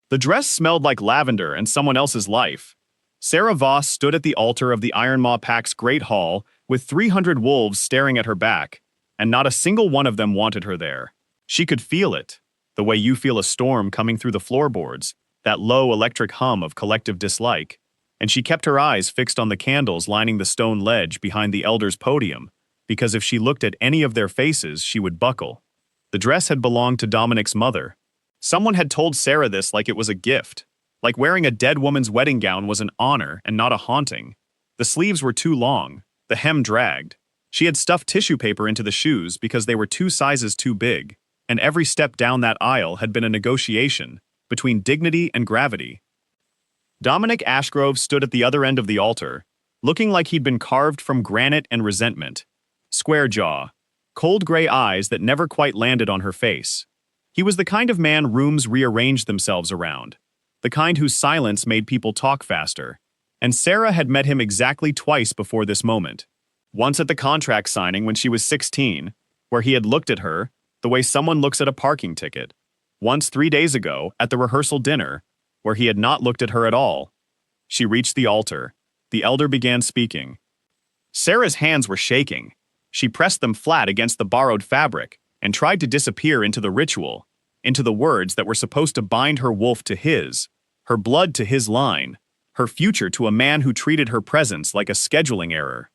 The dress smelled like lavender and someone else's life. Sarah Voss stood at the altar of the Ironmaw Pack's great hall with 300 wolves staring at her back, and not a single one of them wanted her there. She could feel it, the way you feel a storm coming through the floorboards, that low electric hum of collective dislike, and she kept her eyes fixed on the candles lining the stone ledge behind the elders' podium, because if she looked at any of their faces, she would buckle. The dress had belonged to Dominic's mother. Someone had told Sarah this like it was a gift, like wearing a dead woman's wedding gown was an honor and not a haunting. The sleeves were too long, the hem dragged. She had stuffed tissue paper into the shoes because they were 2 sizes too big, and every step down that aisle had been a negotiation between dignity and gravity. Dominic Ashgrove stood at the other end of the altar, looking like he'd been carved from granite and resentment. Square jaw, cold gray eyes that never quite landed on her face. He was the kind of man rooms rearranged themselves around, the kind whose silence made people talk faster. And Sarah had met him exactly twice before this moment. Once at the contract signing when she was 16, where he had looked at her the way someone looks at a parking ticket. Once 3 days ago at the rehearsal dinner, where he had not looked at her at all. She reached the altar. The elder began speaking. Sarah's hands were shaking. She pressed them flat against the borrowed fabric and tried to disappear into the ritual, into the words that were supposed to bind her wolf to his, her blood to his line, her future to a man who treated her presence like a scheduling error.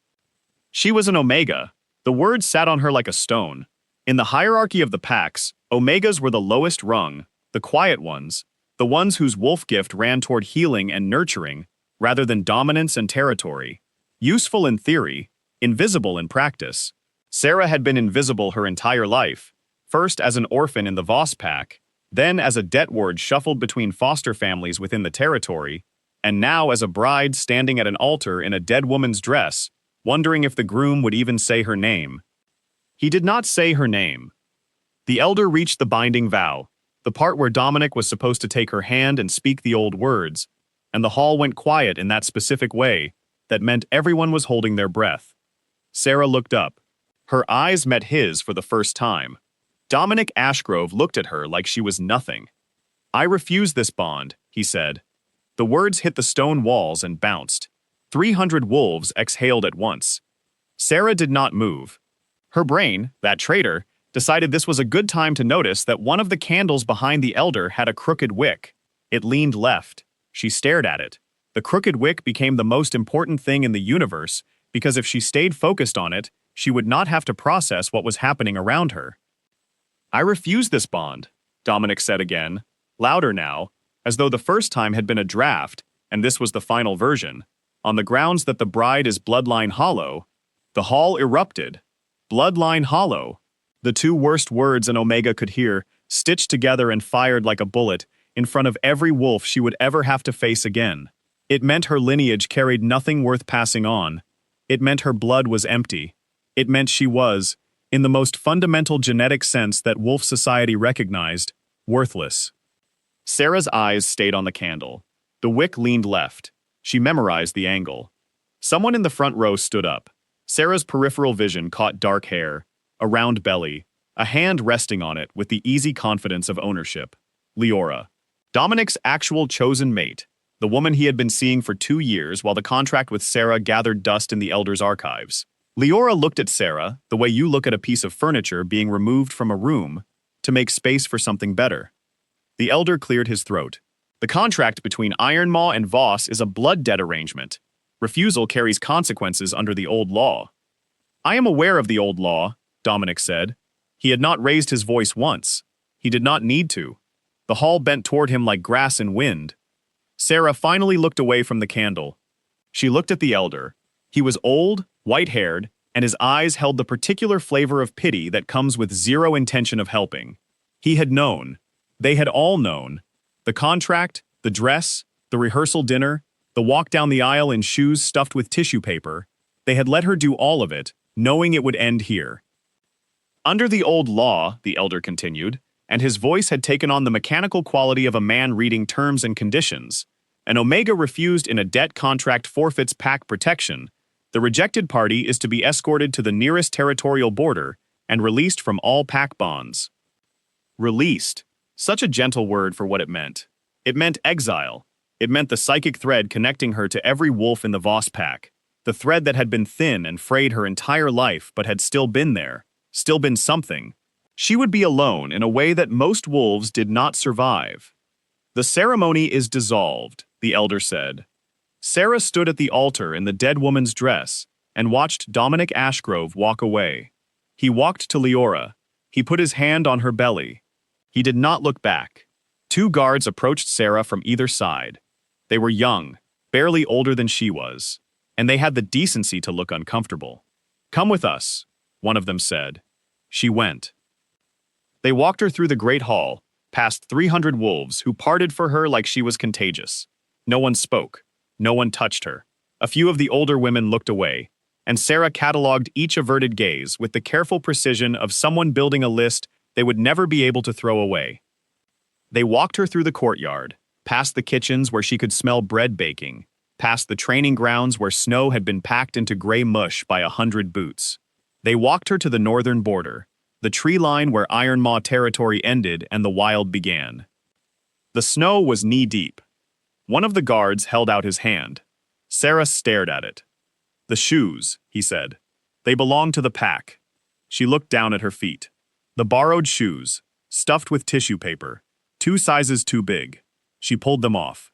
She was an Omega. The words sat on her like a stone. In the hierarchy of the packs, Omegas were the lowest rung, the quiet ones, the ones whose wolf gift ran toward healing and nurturing rather than dominance and territory. Useful in theory, invisible in practice. Sarah had been invisible her entire life, first as an orphan in the Voss pack, then as a debt ward shuffled between foster families within the territory, and now as a bride standing at an altar in a dead woman's dress, wondering if the groom would even say her name. He did not say her name. The elder reached the binding vow, the part where Dominic was supposed to take her hand and speak the old words, and the hall went quiet in that specific way that meant everyone was holding their breath. Sarah looked up. Her eyes met his for the first time. Dominic Ashgrove looked at her like she was nothing. "I refuse this bond," he said. The words hit the stone walls and bounced. 300 wolves exhaled at once. Sarah did not move. Her brain, that traitor, decided this was a good time to notice that one of the candles behind the elder had a crooked wick. It leaned left. She stared at it. The crooked wick became the most important thing in the universe because if she stayed focused on it, she would not have to process what was happening around her. "I refuse this bond," Dominic said again, louder now, as though the first time had been a draft, and this was the final version. On the grounds that the bride is bloodline hollow, the hall erupted. Bloodline hollow. The 2 worst words an Omega could hear, stitched together and fired like a bullet, in front of every wolf she would ever have to face again. It meant her lineage carried nothing worth passing on. It meant her blood was empty. It meant she was, in the most fundamental genetic sense that wolf society recognized, worthless. Sarah's eyes stayed on the candle. The wick leaned left. She memorized the angle. Someone in the front row stood up. Sarah's peripheral vision caught dark hair, a round belly, a hand resting on it with the easy confidence of ownership. Leora. Dominic's actual chosen mate, the woman he had been seeing for 2 years while the contract with Sarah gathered dust in the elder's archives. Leora looked at Sarah the way you look at a piece of furniture being removed from a room to make space for something better. The elder cleared his throat. The contract between Ironmaw and Voss is a blood debt arrangement. Refusal carries consequences under the old law. "I am aware of the old law," Dominic said. He had not raised his voice once. He did not need to. The hall bent toward him like grass in wind. Sarah finally looked away from the candle. She looked at the elder. He was old, white-haired, and his eyes held the particular flavor of pity that comes with zero intention of helping. He had known. They had all known. The contract, the dress, the rehearsal dinner, the walk down the aisle in shoes stuffed with tissue paper. They had let her do all of it, knowing it would end here. "Under the old law," the elder continued, and his voice had taken on the mechanical quality of a man reading terms and conditions, an Omega refused in a debt contract forfeits pack protection. The rejected party is to be escorted to the nearest territorial border and released from all pack bonds. Released. Such a gentle word for what it meant. It meant exile. It meant the psychic thread connecting her to every wolf in the Voss pack. The thread that had been thin and frayed her entire life but had still been there, still been something. She would be alone in a way that most wolves did not survive. The ceremony is dissolved, the elder said. Sarah stood at the altar in the dead woman's dress and watched Dominic Ashgrove walk away. He walked to Leora. He put his hand on her belly. He did not look back. 2 guards approached Sarah from either side. They were young, barely older than she was, and they had the decency to look uncomfortable. "Come with us," one of them said. She went. They walked her through the great hall, past 300 wolves who parted for her like she was contagious. No one spoke. No one touched her. A few of the older women looked away, and Sarah catalogued each averted gaze with the careful precision of someone building a list they would never be able to throw away. They walked her through the courtyard, past the kitchens where she could smell bread baking, past the training grounds where snow had been packed into gray mush by 100 boots. They walked her to the northern border, the tree line where Ironmaw territory ended and the wild began. The snow was knee-deep. One of the guards held out his hand. Sarah stared at it. "The shoes," he said. "They belong to the pack." She looked down at her feet. The borrowed shoes, stuffed with tissue paper, 2 sizes too big. She pulled them off.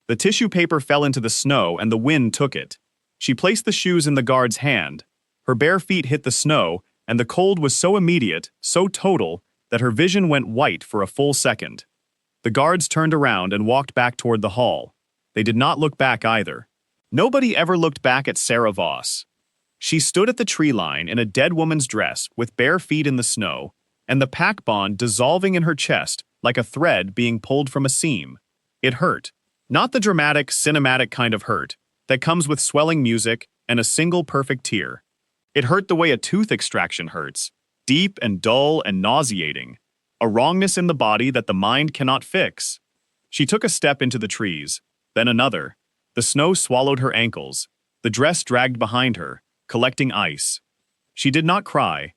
The tissue paper fell into the snow and the wind took it. She placed the shoes in the guard's hand. Her bare feet hit the snow, and the cold was so immediate, so total, that her vision went white for a full second. The guards turned around and walked back toward the hall. They did not look back either. Nobody ever looked back at Sarah Voss. She stood at the tree line in a dead woman's dress with bare feet in the snow, and the pack bond dissolving in her chest like a thread being pulled from a seam. It hurt. Not the dramatic, cinematic kind of hurt that comes with swelling music and a single perfect tear. It hurt the way a tooth extraction hurts, deep and dull and nauseating, a wrongness in the body that the mind cannot fix. She took a step into the trees, then another. The snow swallowed her ankles. The dress dragged behind her, collecting ice. She did not cry.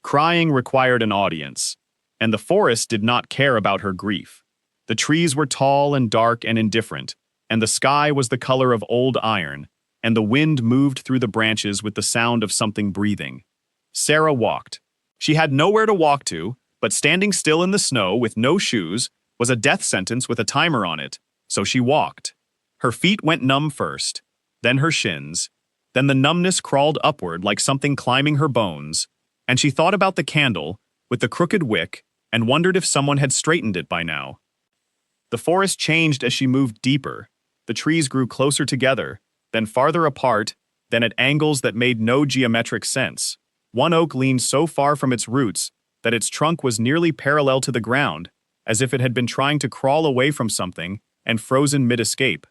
Crying required an audience, and the forest did not care about her grief. The trees were tall and dark and indifferent, and the sky was the color of old iron, and the wind moved through the branches with the sound of something breathing. Sarah walked. She had nowhere to walk to, but standing still in the snow with no shoes was a death sentence with a timer on it, so she walked. Her feet went numb first, then her shins, then the numbness crawled upward like something climbing her bones, and she thought about the candle with the crooked wick and wondered if someone had straightened it by now. The forest changed as she moved deeper. The trees grew closer together, then farther apart, then at angles that made no geometric sense. One oak leaned so far from its roots that its trunk was nearly parallel to the ground, as if it had been trying to crawl away from something and frozen mid-escape.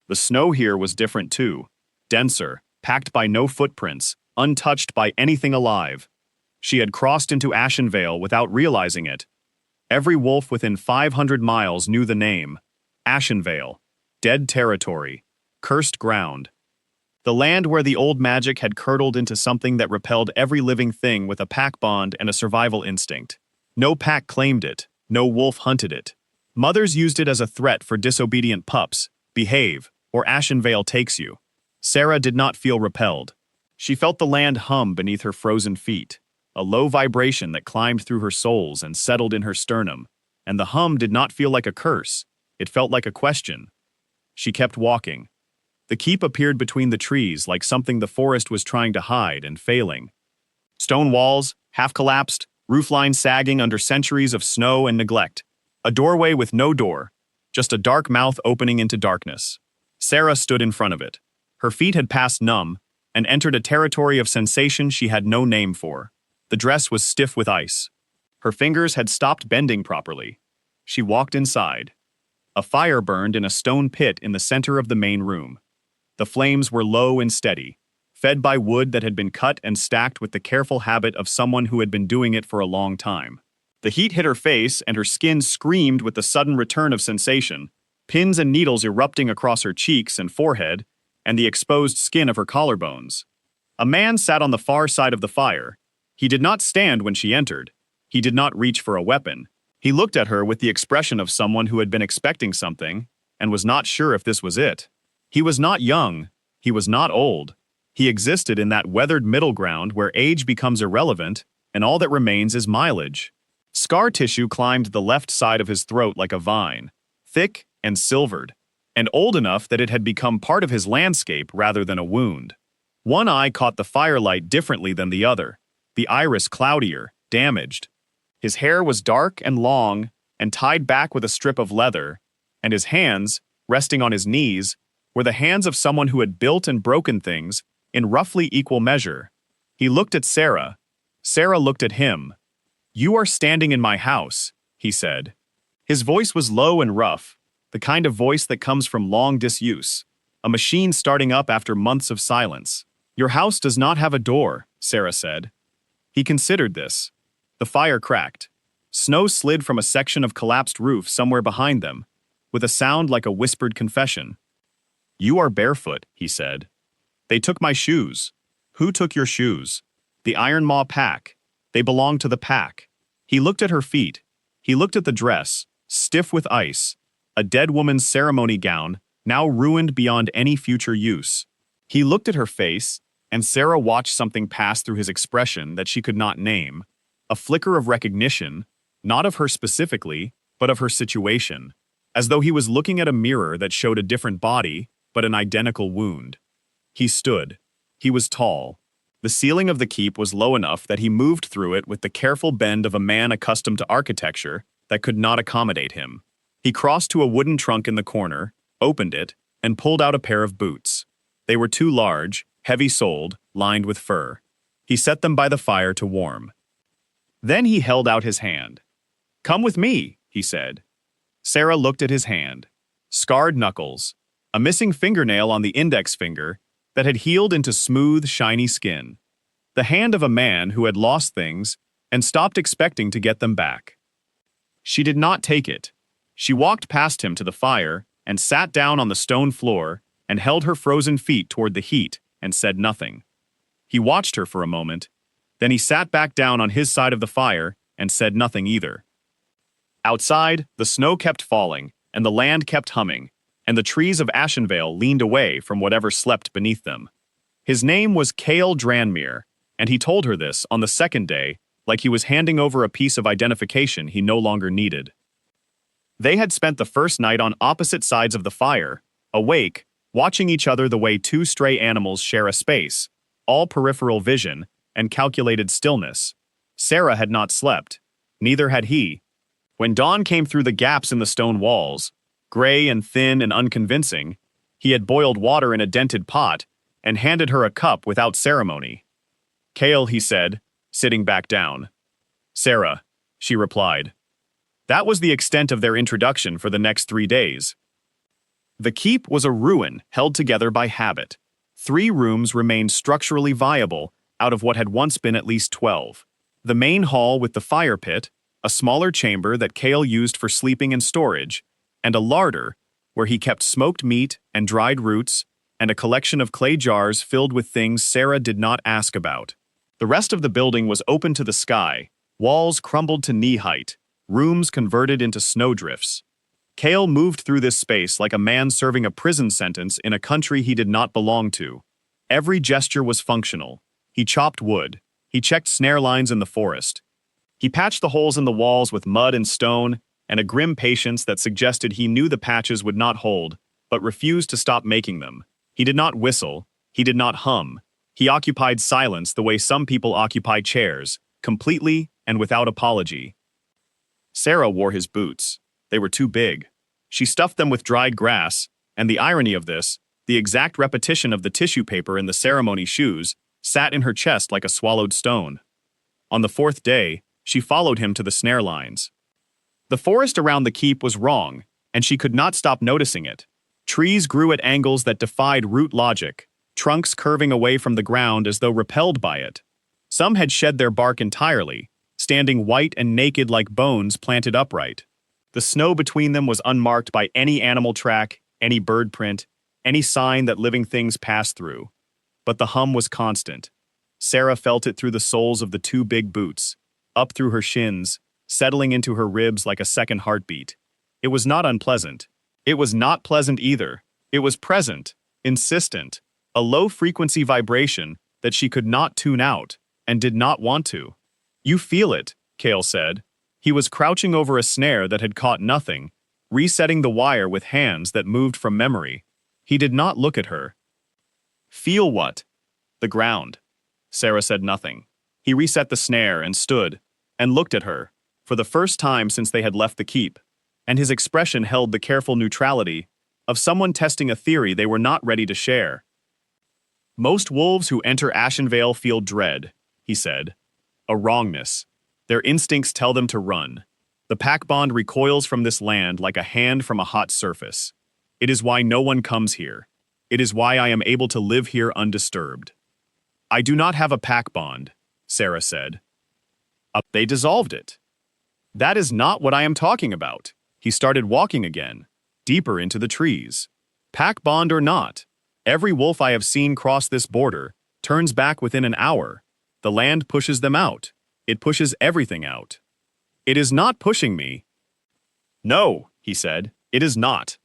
The snow here was different too, denser, packed by no footprints, untouched by anything alive. She had crossed into Ashenvale without realizing it. Every wolf within 500 miles knew the name. Ashenvale. Dead territory. Cursed ground. The land where the old magic had curdled into something that repelled every living thing with a pack bond and a survival instinct. No pack claimed it. No wolf hunted it. Mothers used it as a threat for disobedient pups. Behave, or Ashenvale takes you. Sarah did not feel repelled. She felt the land hum beneath her frozen feet, a low vibration that climbed through her soles and settled in her sternum, and the hum did not feel like a curse. It felt like a question. She kept walking. The keep appeared between the trees like something the forest was trying to hide and failing. Stone walls, half-collapsed, roofline sagging under centuries of snow and neglect. A doorway with no door, just a dark mouth opening into darkness. Sarah stood in front of it. Her feet had passed numb and entered a territory of sensation she had no name for. The dress was stiff with ice. Her fingers had stopped bending properly. She walked inside. A fire burned in a stone pit in the center of the main room. The flames were low and steady, fed by wood that had been cut and stacked with the careful habit of someone who had been doing it for a long time. The heat hit her face and her skin screamed with the sudden return of sensation, pins and needles erupting across her cheeks and forehead and the exposed skin of her collarbones. A man sat on the far side of the fire. He did not stand when she entered. He did not reach for a weapon. He looked at her with the expression of someone who had been expecting something and was not sure if this was it. He was not young, he was not old. He existed in that weathered middle ground where age becomes irrelevant, and all that remains is mileage. Scar tissue climbed the left side of his throat like a vine, thick and silvered, and old enough that it had become part of his landscape rather than a wound. One eye caught the firelight differently than the other, the iris cloudier, damaged. His hair was dark and long and tied back with a strip of leather, and his hands, resting on his knees, were the hands of someone who had built and broken things in roughly equal measure. He looked at Sarah. Sarah looked at him. "You are standing in my house," he said. His voice was low and rough, the kind of voice that comes from long disuse, a machine starting up after months of silence. "Your house does not have a door," Sarah said. He considered this. The fire cracked. Snow slid from a section of collapsed roof somewhere behind them, with a sound like a whispered confession. "You are barefoot," he said. "They took my shoes." "Who took your shoes?" "The Iron Maw pack. They belong to the pack." He looked at her feet. He looked at the dress, stiff with ice, a dead woman's ceremony gown, now ruined beyond any future use. He looked at her face, and Sarah watched something pass through his expression that she could not name, a flicker of recognition, not of her specifically, but of her situation, as though he was looking at a mirror that showed a different body, but an identical wound. He stood. He was tall. The ceiling of the keep was low enough that he moved through it with the careful bend of a man accustomed to architecture that could not accommodate him. He crossed to a wooden trunk in the corner, opened it, and pulled out a pair of boots. They were too large, heavy-soled, lined with fur. He set them by the fire to warm. Then he held out his hand. "Come with me," he said. Sarah looked at his hand. Scarred knuckles, a missing fingernail on the index finger that had healed into smooth, shiny skin. The hand of a man who had lost things and stopped expecting to get them back. She did not take it. She walked past him to the fire and sat down on the stone floor and held her frozen feet toward the heat and said nothing. He watched her for a moment, then he sat back down on his side of the fire and said nothing either. Outside, the snow kept falling, and the land kept humming, and the trees of Ashenvale leaned away from whatever slept beneath them. His name was Cale Dranmere, and he told her this on the second day, like he was handing over a piece of identification he no longer needed. They had spent the first night on opposite sides of the fire, awake, watching each other the way two stray animals share a space, all peripheral vision and calculated stillness. Sarah had not slept. Neither had he. When dawn came through the gaps in the stone walls, gray and thin and unconvincing, he had boiled water in a dented pot and handed her a cup without ceremony. "Cale," he said, sitting back down. "Sarah," she replied. That was the extent of their introduction for the next 3 days. The keep was a ruin held together by habit. 3 rooms remained structurally viable out of what had once been at least 12. The main hall with the fire pit, a smaller chamber that Cale used for sleeping and storage, and a larder where he kept smoked meat and dried roots and a collection of clay jars filled with things Sarah did not ask about. The rest of the building was open to the sky, walls crumbled to knee height, rooms converted into snowdrifts. Cale moved through this space like a man serving a prison sentence in a country he did not belong to. Every gesture was functional. He chopped wood. He checked snare lines in the forest. He patched the holes in the walls with mud and stone, and a grim patience that suggested he knew the patches would not hold, but refused to stop making them. He did not whistle. He did not hum. He occupied silence the way some people occupy chairs, completely and without apology. Sarah wore his boots. They were too big. She stuffed them with dried grass, and the irony of this, the exact repetition of the tissue paper in the ceremony shoes, sat in her chest like a swallowed stone. On the 4th day, she followed him to the snare lines. The forest around the keep was wrong, and she could not stop noticing it. Trees grew at angles that defied root logic, trunks curving away from the ground as though repelled by it. Some had shed their bark entirely, standing white and naked like bones planted upright. The snow between them was unmarked by any animal track, any bird print, any sign that living things passed through. But the hum was constant. Sarah felt it through the soles of the 2 big boots, up through her shins, settling into her ribs like a second heartbeat. It was not unpleasant. It was not pleasant either. It was present, insistent, a low-frequency vibration that she could not tune out and did not want to. You feel it, Kale said. He was crouching over a snare that had caught nothing, resetting the wire with hands that moved from memory. He did not look at her. Feel what? The ground. Sarah said nothing. He reset the snare and stood, and looked at her, for the first time since they had left the keep, and his expression held the careful neutrality of someone testing a theory they were not ready to share. Most wolves who enter Ashenvale feel dread, he said. A wrongness. Their instincts tell them to run. The pack bond recoils from this land like a hand from a hot surface. It is why no one comes here. It is why I am able to live here undisturbed. I do not have a pack bond, Sarah said. They dissolved it. That is not what I am talking about. He started walking again, deeper into the trees. Pack bond or not, every wolf I have seen cross this border turns back within an hour. The land pushes them out. It pushes everything out. It is not pushing me. No, he said, it is not.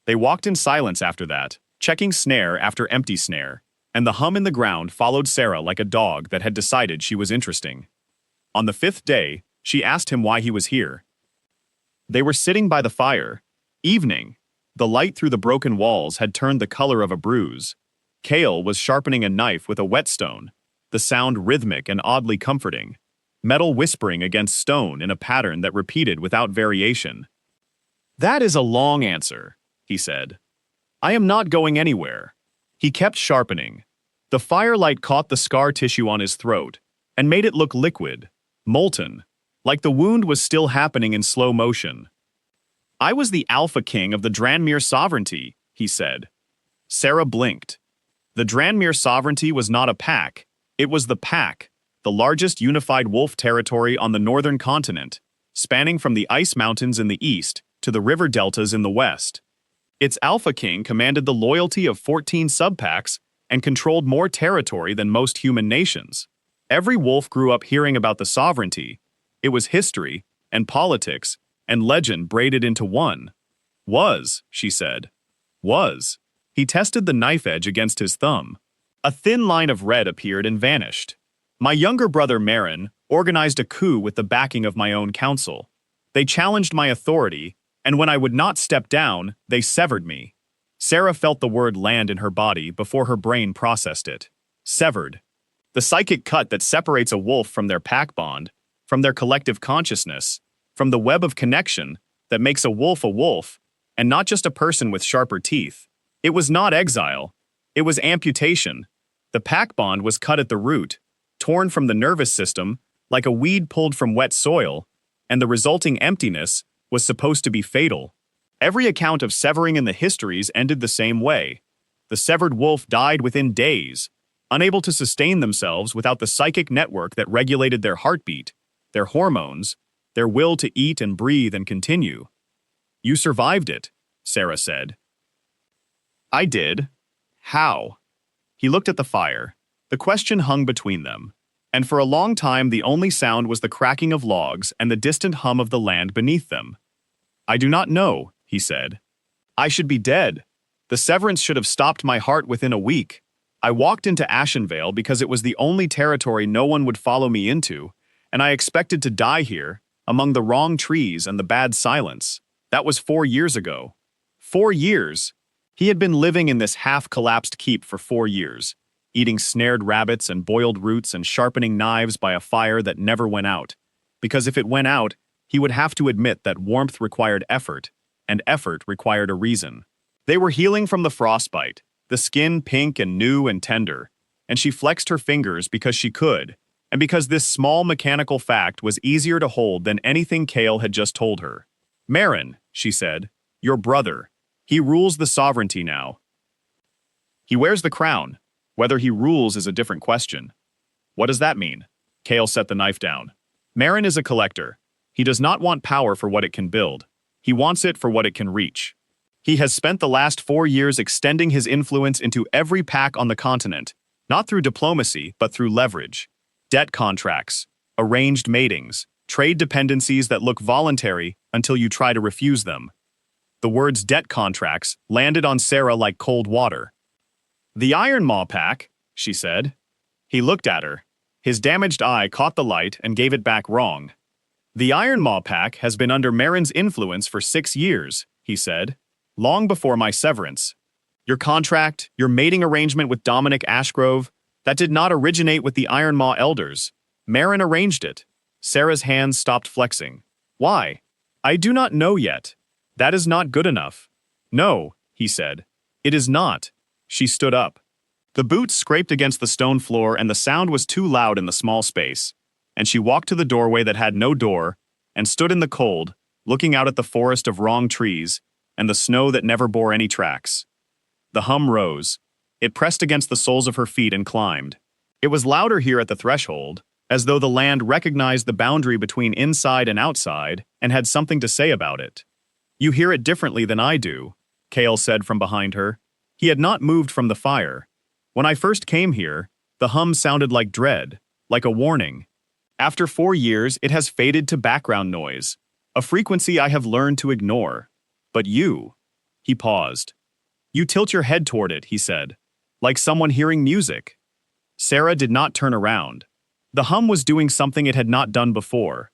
They walked in silence after that, checking snare after empty snare, and the hum in the ground followed Sarah like a dog that had decided she was interesting. On the 5th day, she asked him why he was here. They were sitting by the fire. Evening. The light through the broken walls had turned the color of a bruise. Kale was sharpening a knife with a whetstone, the sound rhythmic and oddly comforting. Metal whispering against stone in a pattern that repeated without variation. That is a long answer, he said. I am not going anywhere. He kept sharpening. The firelight caught the scar tissue on his throat and made it look liquid, molten, like the wound was still happening in slow motion. I was the Alpha King of the Dranmere sovereignty, he said. Sarah blinked. The Dranmere sovereignty was not a pack. It was the pack, the largest unified wolf territory on the northern continent, spanning from the ice mountains in the east to the river deltas in the west. Its Alpha King commanded the loyalty of 14 subpacks and controlled more territory than most human nations. Every wolf grew up hearing about the sovereignty. It was history, and politics, and legend braided into one. Was, she said. Was. He tested the knife edge against his thumb. A thin line of red appeared and vanished. My younger brother Marin organized a coup with the backing of my own council. They challenged my authority, and when I would not step down, they severed me. Sarah felt the word land in her body before her brain processed it. Severed. The psychic cut that separates a wolf from their pack bond, from their collective consciousness, from the web of connection that makes a wolf, and not just a person with sharper teeth. It was not exile. It was amputation. The pack bond was cut at the root, torn from the nervous system, like a weed pulled from wet soil, and the resulting emptiness was supposed to be fatal. Every account of severing in the histories ended the same way. The severed wolf died within days, unable to sustain themselves without the psychic network that regulated their heartbeat, their hormones, their will to eat and breathe and continue. You survived it, Sarah said. I did. How? He looked at the fire. The question hung between them, and for a long time the only sound was the cracking of logs and the distant hum of the land beneath them. I do not know, he said. I should be dead. The severance should have stopped my heart within a week. I walked into Ashenvale because it was the only territory no one would follow me into, and I expected to die here, among the wrong trees and the bad silence. That was 4 years ago. 4 years! He had been living in this half-collapsed keep for 4 years, eating snared rabbits and boiled roots and sharpening knives by a fire that never went out, because if it went out, he would have to admit that warmth required effort, and effort required a reason. They were healing from the frostbite, the skin pink and new and tender, and she flexed her fingers because she could, and because this small mechanical fact was easier to hold than anything Kale had just told her. Marin, she said, your brother. He rules the sovereignty now. He wears the crown. Whether he rules is a different question. What does that mean? Kale set the knife down. Marin is a collector. He does not want power for what it can build. He wants it for what it can reach. He has spent the last 4 years extending his influence into every pack on the continent, not through diplomacy, but through leverage. Debt contracts, arranged matings, trade dependencies that look voluntary until you try to refuse them. The words debt contracts landed on Sarah like cold water. The Iron Maw Pack, she said. He looked at her. His damaged eye caught the light and gave it back wrong. The Iron Maw Pack has been under Marin's influence for 6 years, he said, long before my severance. Your contract, your mating arrangement with Dominic Ashgrove, that did not originate with the Iron Maw elders. Marin arranged it. Sarah's hands stopped flexing. Why? I do not know yet. That is not good enough. No, he said. It is not. She stood up. The boots scraped against the stone floor and the sound was too loud in the small space, and she walked to the doorway that had no door and stood in the cold, looking out at the forest of wrong trees and the snow that never bore any tracks. The hum rose. It pressed against the soles of her feet and climbed. It was louder here at the threshold, as though the land recognized the boundary between inside and outside and had something to say about it. You hear it differently than I do, Cale said from behind her. He had not moved from the fire. When I first came here, the hum sounded like dread, like a warning. After 4 years, it has faded to background noise, a frequency I have learned to ignore. But you, he paused. You tilt your head toward it, he said, like someone hearing music. Sarah did not turn around. The hum was doing something it had not done before.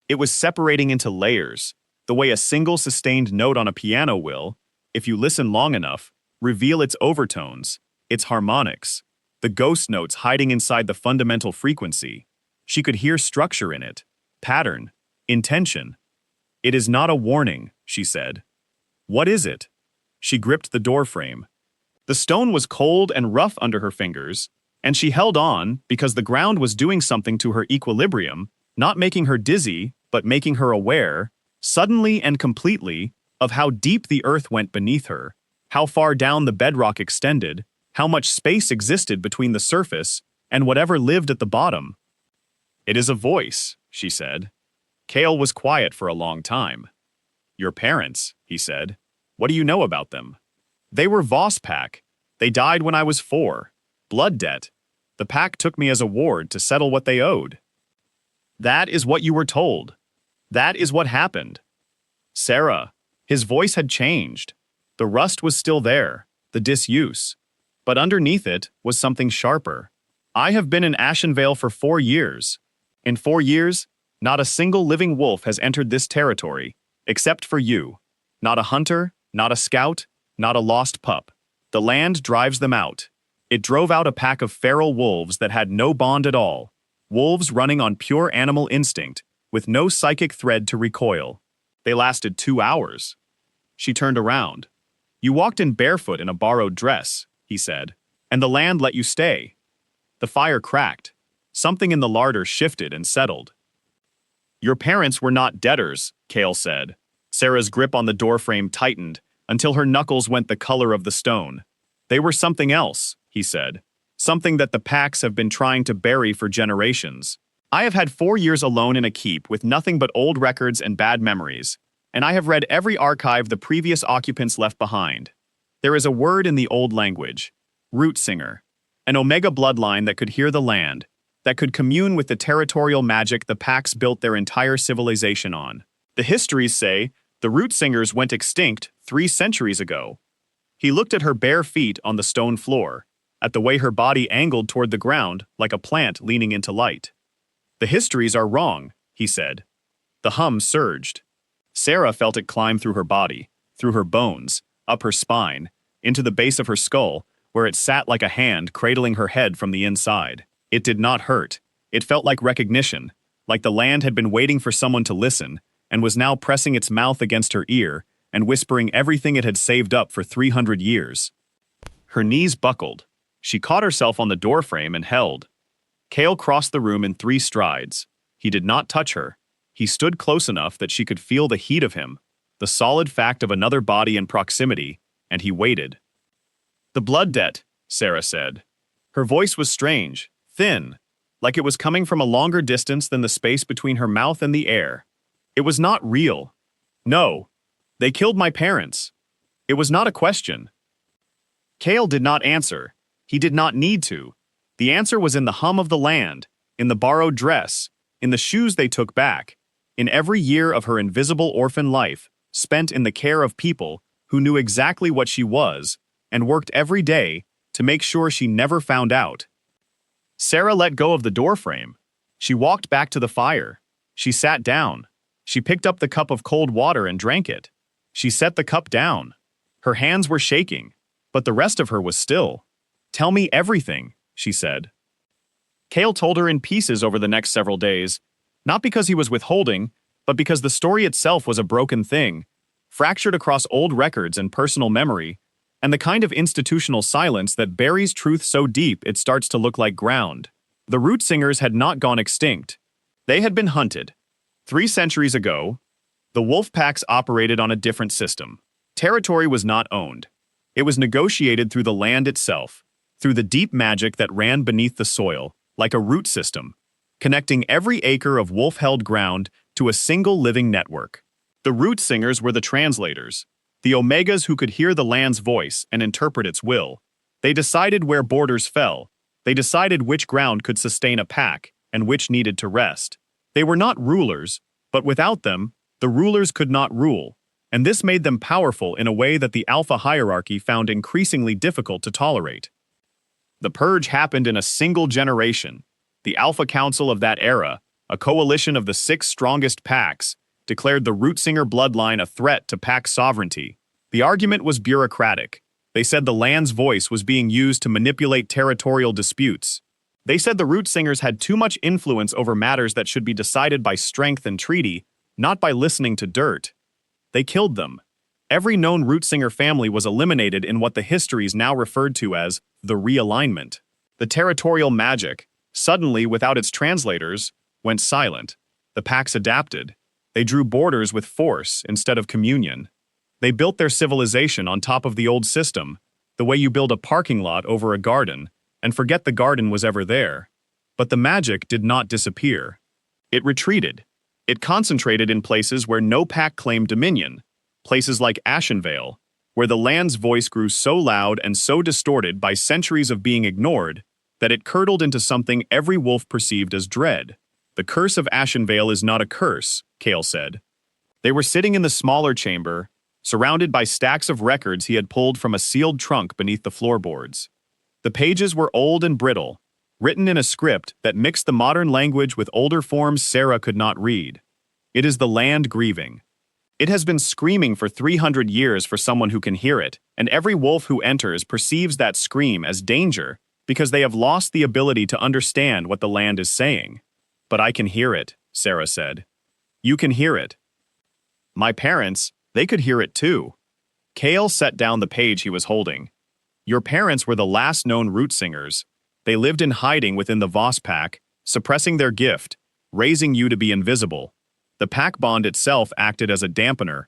It was separating into layers, the way a single sustained note on a piano will, if you listen long enough, reveal its overtones, its harmonics, the ghost notes hiding inside the fundamental frequency. She could hear structure in it, pattern, intention. It is not a warning, she said. What is it? She gripped the doorframe. The stone was cold and rough under her fingers, and she held on because the ground was doing something to her equilibrium, not making her dizzy, but making her aware, suddenly and completely, of how deep the earth went beneath her, how far down the bedrock extended, how much space existed between the surface and whatever lived at the bottom. It is a voice, she said. Cale was quiet for a long time. Your parents, he said. What do you know about them? They were Voss Pack. They died when I was 4. Blood debt. The pack took me as a ward to settle what they owed. That is what you were told. That is what happened. Sarah, his voice had changed. The rust was still there, the disuse. But underneath it was something sharper. I have been in Ashenvale for 4 years. In 4 years, not a single living wolf has entered this territory, except for you. Not a hunter, not a scout, not a lost pup. The land drives them out. It drove out a pack of feral wolves that had no bond at all. Wolves running on pure animal instinct, with no psychic thread to recoil. They lasted 2 hours. She turned around. You walked in barefoot in a borrowed dress, he said, and the land let you stay. The fire cracked. Something in the larder shifted and settled. Your parents were not debtors, Cale said. Sarah's grip on the doorframe tightened until her knuckles went the color of the stone. They were something else, he said. Something that the packs have been trying to bury for generations. I have had 4 years alone in a keep with nothing but old records and bad memories, and I have read every archive the previous occupants left behind. There is a word in the old language, root singer, an omega bloodline that could hear the land, that could commune with the territorial magic the packs built their entire civilization on. The histories say the root singers went extinct 3 centuries ago. He looked at her bare feet on the stone floor, at the way her body angled toward the ground like a plant leaning into light. The histories are wrong, he said. The hum surged. Sarah felt it climb through her body, through her bones, up her spine, into the base of her skull, where it sat like a hand cradling her head from the inside. It did not hurt. It felt like recognition, like the land had been waiting for someone to listen, and was now pressing its mouth against her ear and whispering everything it had saved up for 300 years. Her knees buckled. She caught herself on the doorframe and held. Cale crossed the room in 3 strides. He did not touch her. He stood close enough that she could feel the heat of him, the solid fact of another body in proximity, and he waited. The blood debt, Sarah said. Her voice was strange, thin, like it was coming from a longer distance than the space between her mouth and the air. It was not real. No, they killed my parents. It was not a question. Cale did not answer. He did not need to. The answer was in the hum of the land, in the borrowed dress, in the shoes they took back, in every year of her invisible orphan life, spent in the care of people who knew exactly what she was and worked every day to make sure she never found out. Sarah let go of the doorframe. She walked back to the fire. She sat down. She picked up the cup of cold water and drank it. She set the cup down. Her hands were shaking, but the rest of her was still. "Tell me everything," she said. Cale told her in pieces over the next several days, not because he was withholding, but because the story itself was a broken thing, fractured across old records and personal memory, and the kind of institutional silence that buries truth so deep it starts to look like ground. The root singers had not gone extinct. They had been hunted. 3 centuries ago, the wolf packs operated on a different system. Territory was not owned. It was negotiated through the land itself, through the deep magic that ran beneath the soil, like a root system, connecting every acre of wolf-held ground to a single living network. The root singers were the translators, the omegas who could hear the land's voice and interpret its will. They decided where borders fell. They decided which ground could sustain a pack and which needed to rest. They were not rulers, but without them, the rulers could not rule, and this made them powerful in a way that the alpha hierarchy found increasingly difficult to tolerate. The purge happened in a single generation. The Alpha Council of that era, a coalition of the 6 strongest packs, declared the Rootsinger bloodline a threat to pack sovereignty. The argument was bureaucratic. They said the land's voice was being used to manipulate territorial disputes. They said the Rootsingers had too much influence over matters that should be decided by strength and treaty, not by listening to dirt. They killed them. Every known Rootsinger family was eliminated in what the histories now referred to as the realignment. The territorial magic, suddenly without its translators, went silent. The packs adapted. They drew borders with force instead of communion. They built their civilization on top of the old system, the way you build a parking lot over a garden, and forget the garden was ever there. But the magic did not disappear. It retreated. It concentrated in places where no pack claimed dominion, places like Ashenvale, where the land's voice grew so loud and so distorted by centuries of being ignored that it curdled into something every wolf perceived as dread. "The curse of Ashenvale is not a curse," Cale said. They were sitting in the smaller chamber, surrounded by stacks of records he had pulled from a sealed trunk beneath the floorboards. The pages were old and brittle, written in a script that mixed the modern language with older forms Sarah could not read. It is the land grieving. It has been screaming for 300 years for someone who can hear it, and every wolf who enters perceives that scream as danger because they have lost the ability to understand what the land is saying. "But I can hear it," Sarah said. "You can hear it." "My parents, they could hear it too." Cale set down the page he was holding. "Your parents were the last known root singers. They lived in hiding within the Voss pack, suppressing their gift, raising you to be invisible. The pack bond itself acted as a dampener.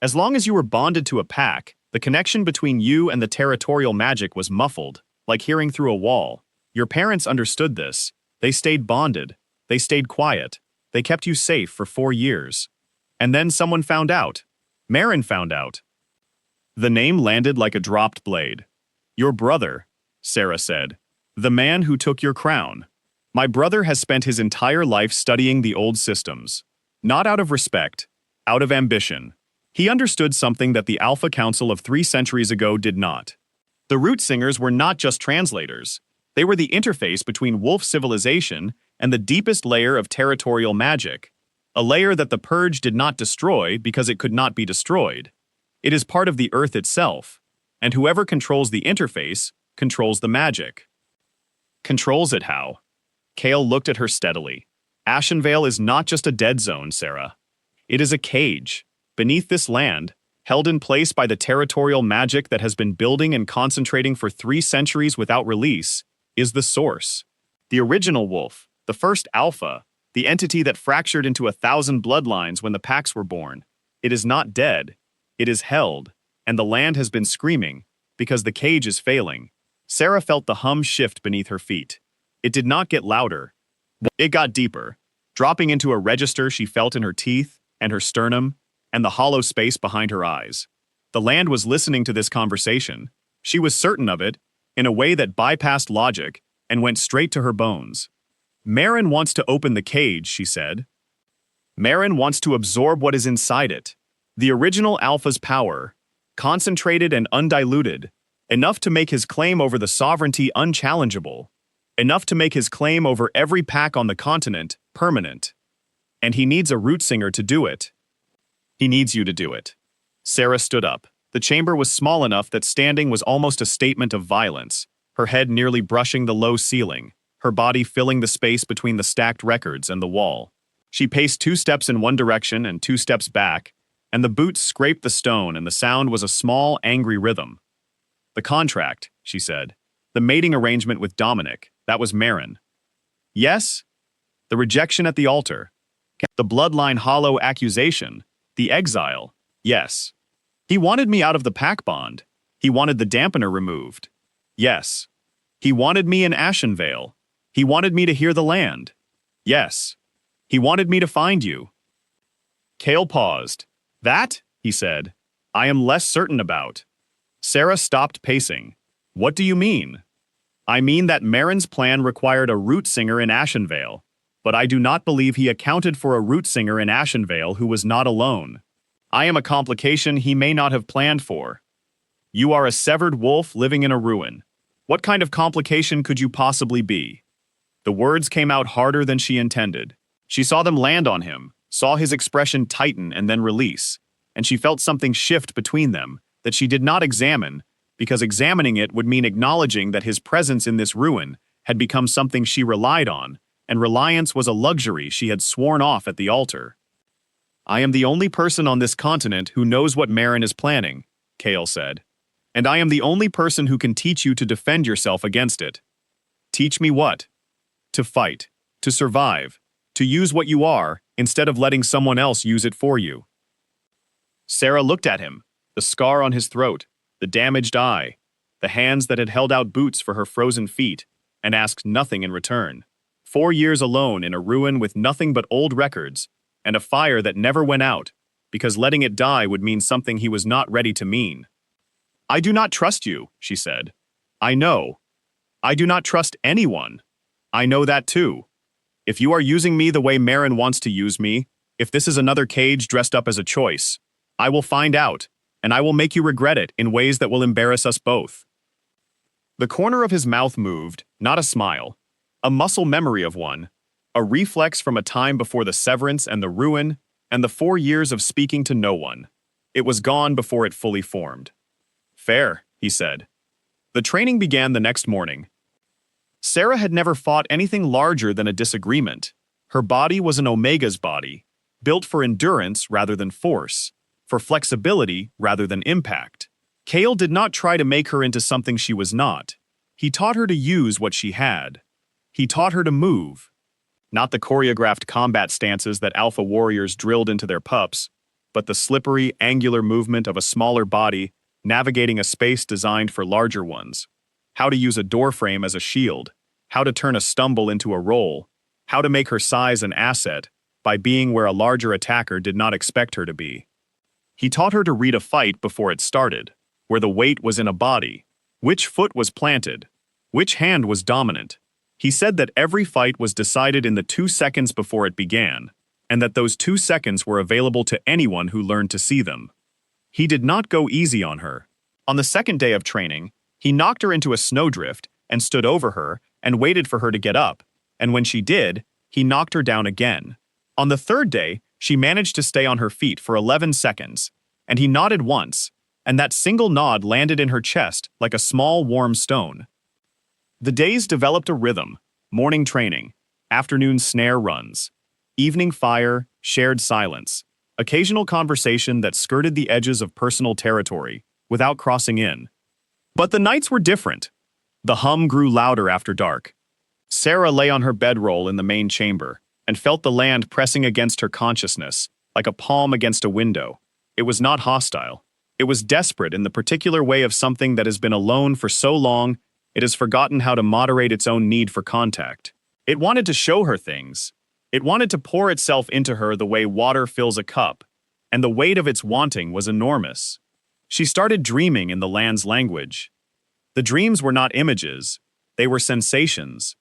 As long as you were bonded to a pack, the connection between you and the territorial magic was muffled, like hearing through a wall. Your parents understood this. They stayed bonded. They stayed quiet. They kept you safe for 4 years. And then someone found out. Marin found out." The name landed like a dropped blade. "Your brother," Sarah said. "The man who took your crown. My brother has spent his entire life studying the old systems. Not out of respect, out of ambition. He understood something that the Alpha Council of 3 centuries ago did not. The root singers were not just translators. They were the interface between wolf civilization and the deepest layer of territorial magic, a layer that the purge did not destroy because it could not be destroyed. It is part of the earth itself, and whoever controls the interface controls the magic." "Controls it how?" Cale looked at her steadily. "Ashenvale is not just a dead zone, Sarah. It is a cage. Beneath this land, held in place by the territorial magic that has been building and concentrating for 3 centuries without release, is the source. The original wolf, the first alpha, the entity that fractured into 1,000 bloodlines when the packs were born. It is not dead. It is held, and the land has been screaming, because the cage is failing." Sarah felt the hum shift beneath her feet. It did not get louder. It got deeper, dropping into a register she felt in her teeth and her sternum and the hollow space behind her eyes. The land was listening to this conversation. She was certain of it, in a way that bypassed logic and went straight to her bones. "Marin wants to open the cage," she said. "Marin wants to absorb what is inside it. The original Alpha's power, concentrated and undiluted, enough to make his claim over the sovereignty unchallengeable, enough to make his claim over every pack on the continent permanent. And he needs a root singer to do it. He needs you to do it. Sarah stood up. The chamber was small enough that standing was almost a statement of violence, her head nearly brushing the low ceiling, her body filling the space between the stacked records and the wall. She paced 2 steps in one direction and 2 steps back, and the boots scraped the stone and the sound was a small, angry rhythm. The contract, she said. The mating arrangement with Dominic, that was Marin. Yes? The rejection at the altar. The bloodline hollow accusation. The exile. Yes. He wanted me out of the pack bond. He wanted the dampener removed. Yes. He wanted me in Ashenvale. He wanted me to hear the land. Yes. He wanted me to find you. Cale paused. That, he said, I am less certain about. Sarah stopped pacing. What do you mean? I mean that Marin's plan required a root singer in Ashenvale, but I do not believe he accounted for a root singer in Ashenvale who was not alone. I am a complication he may not have planned for. You are a severed wolf living in a ruin. What kind of complication could you possibly be? The words came out harder than she intended. She saw them land on him, saw his expression tighten and then release, and she felt something shift between them that she did not examine, because examining it would mean acknowledging that his presence in this ruin had become something she relied on, and reliance was a luxury she had sworn off at the altar. I am the only person on this continent who knows what Marin is planning, Cale said, and I am the only person who can teach you to defend yourself against it. Teach me what? To fight, to survive, to use what you are instead of letting someone else use it for you. Sarah looked at him, the scar on his throat, the damaged eye, the hands that had held out boots for her frozen feet, and asked nothing in return. 4 years alone in a ruin with nothing but old records, and a fire that never went out, because letting it die would mean something he was not ready to mean. I do not trust you, she said. I know. I do not trust anyone. I know that too. If you are using me the way Marin wants to use me, if this is another cage dressed up as a choice, I will find out, and I will make you regret it in ways that will embarrass us both. The corner of his mouth moved, not a smile, a muscle memory of one, a reflex from a time before the severance and the ruin, and the 4 years of speaking to no one. It was gone before it fully formed. Fair, he said. The training began the next morning. Sarah had never fought anything larger than a disagreement. Her body was an Omega's body, built for endurance rather than force, for flexibility rather than impact. Cale did not try to make her into something she was not. He taught her to use what she had. He taught her to move. Not the choreographed combat stances that alpha warriors drilled into their pups, but the slippery, angular movement of a smaller body navigating a space designed for larger ones. How to use a doorframe as a shield, how to turn a stumble into a roll, how to make her size an asset by being where a larger attacker did not expect her to be. He taught her to read a fight before it started, where the weight was in a body, which foot was planted, which hand was dominant. He said that every fight was decided in the 2 seconds before it began, and that those 2 seconds were available to anyone who learned to see them. He did not go easy on her. On the second day of training, he knocked her into a snowdrift and stood over her and waited for her to get up, and when she did, he knocked her down again. On the third day, she managed to stay on her feet for 11 seconds, and he nodded once, and that single nod landed in her chest like a small warm stone. The days developed a rhythm: morning training, afternoon snare runs, evening fire, shared silence, occasional conversation that skirted the edges of personal territory without crossing in. But the nights were different. The hum grew louder after dark. Sarah lay on her bedroll in the main chamber and felt the land pressing against her consciousness like a palm against a window. It was not hostile. It was desperate in the particular way of something that has been alone for so long it has forgotten how to moderate its own need for contact. It wanted to show her things. It wanted to pour itself into her the way water fills a cup, and the weight of its wanting was enormous. She started dreaming in the land's language. The dreams were not images, they were sensations.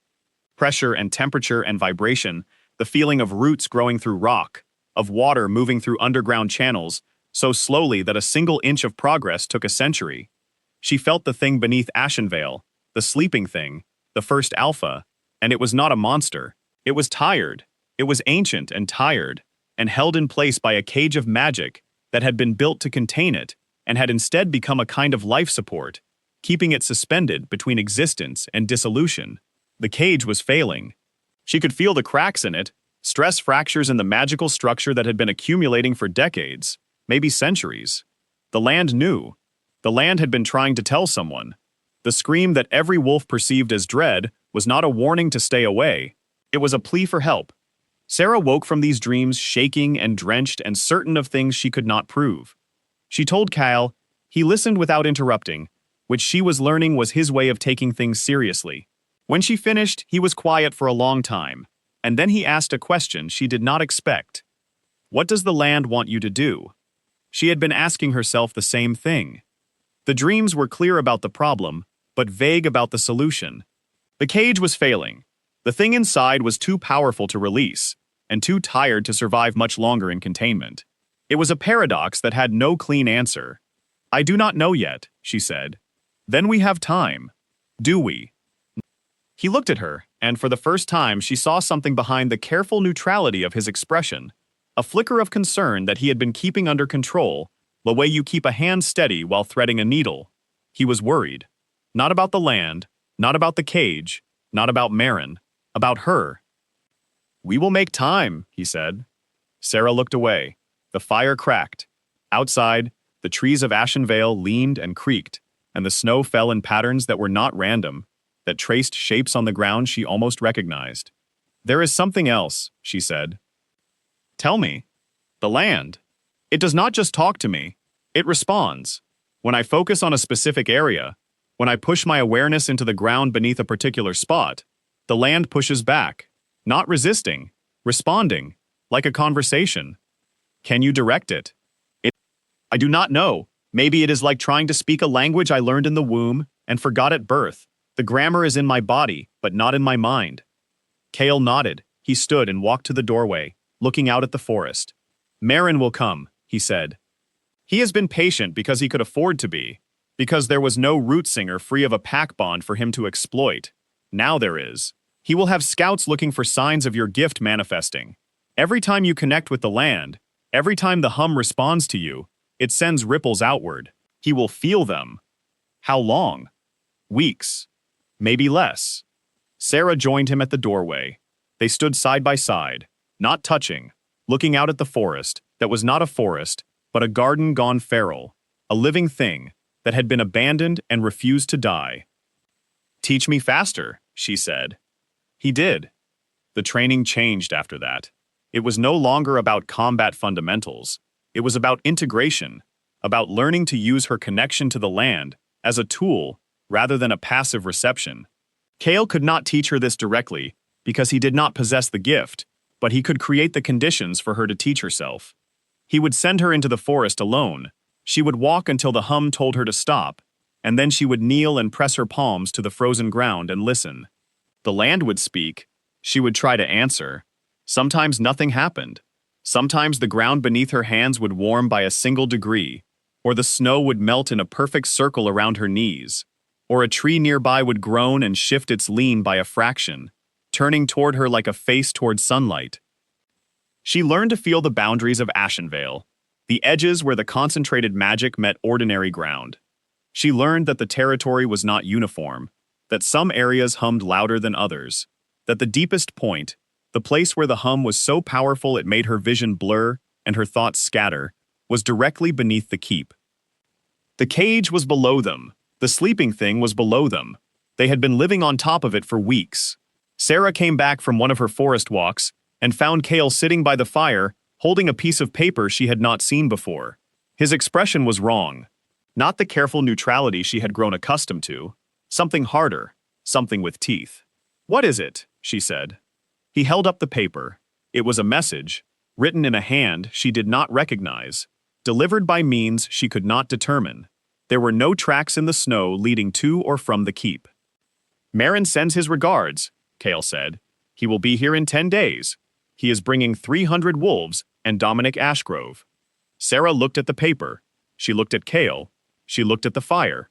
Pressure and temperature and vibration, the feeling of roots growing through rock, of water moving through underground channels, so slowly that a single inch of progress took a century. She felt the thing beneath Ashenvale, the sleeping thing, the first alpha, and it was not a monster. It was tired. It was ancient and tired, and held in place by a cage of magic that had been built to contain it, and had instead become a kind of life support, keeping it suspended between existence and dissolution. The cage was failing. She could feel the cracks in it, stress fractures in the magical structure that had been accumulating for decades, maybe centuries. The land knew. The land had been trying to tell someone. The scream that every wolf perceived as dread was not a warning to stay away. It was a plea for help. Sarah woke from these dreams shaking and drenched and certain of things she could not prove. She told Kyle. He listened without interrupting, which she was learning was his way of taking things seriously. When she finished, he was quiet for a long time, and then he asked a question she did not expect. What does the land want you to do? She had been asking herself the same thing. The dreams were clear about the problem, but vague about the solution. The cage was failing. The thing inside was too powerful to release, and too tired to survive much longer in containment. It was a paradox that had no clean answer. I do not know yet, she said. Then we have time. Do we? He looked at her, and for the first time she saw something behind the careful neutrality of his expression, a flicker of concern that he had been keeping under control, the way you keep a hand steady while threading a needle. He was worried. Not about the land, not about the cage, not about Marin, about her. We will make time, he said. Sarah looked away. The fire cracked. Outside, the trees of Ashenvale leaned and creaked, and the snow fell in patterns that were not random, that traced shapes on the ground she almost recognized. There is something else, she said. Tell me. The land. It does not just talk to me. It responds. When I focus on a specific area, when I push my awareness into the ground beneath a particular spot, the land pushes back, not resisting, responding, like a conversation. Can you direct it? I do not know. Maybe it is like trying to speak a language I learned in the womb and forgot at birth. The grammar is in my body, but not in my mind. Cale nodded. He stood and walked to the doorway, looking out at the forest. Marin will come, he said. He has been patient because he could afford to be, because there was no root singer free of a pack bond for him to exploit. Now there is. He will have scouts looking for signs of your gift manifesting. Every time you connect with the land, every time the hum responds to you, it sends ripples outward. He will feel them. How long? Weeks. Maybe less. Sarah joined him at the doorway. They stood side by side, not touching, looking out at the forest that was not a forest, but a garden gone feral, a living thing that had been abandoned and refused to die. Teach me faster, she said. He did. The training changed after that. It was no longer about combat fundamentals. It was about integration, about learning to use her connection to the land as a tool rather than a passive reception. Cale could not teach her this directly because he did not possess the gift, but he could create the conditions for her to teach herself. He would send her into the forest alone. She would walk until the hum told her to stop, and then she would kneel and press her palms to the frozen ground and listen. The land would speak. She would try to answer. Sometimes nothing happened. Sometimes the ground beneath her hands would warm by a single degree, or the snow would melt in a perfect circle around her knees, or a tree nearby would groan and shift its lean by a fraction, turning toward her like a face toward sunlight. She learned to feel the boundaries of Ashenvale, the edges where the concentrated magic met ordinary ground. She learned that the territory was not uniform, that some areas hummed louder than others, that the deepest point, the place where the hum was so powerful it made her vision blur and her thoughts scatter, was directly beneath the keep. The cage was below them. The sleeping thing was below them. They had been living on top of it for weeks. Sarah came back from one of her forest walks and found Cale sitting by the fire, holding a piece of paper she had not seen before. His expression was wrong. Not the careful neutrality she had grown accustomed to. Something harder, something with teeth. What is it? She said. He held up the paper. It was a message, written in a hand she did not recognize, delivered by means she could not determine. There were no tracks in the snow leading to or from the keep. Marin sends his regards, Cale said. He will be here in 10 days. He is bringing 300 wolves and Dominic Ashgrove. Sarah looked at the paper. She looked at Kale. She looked at the fire.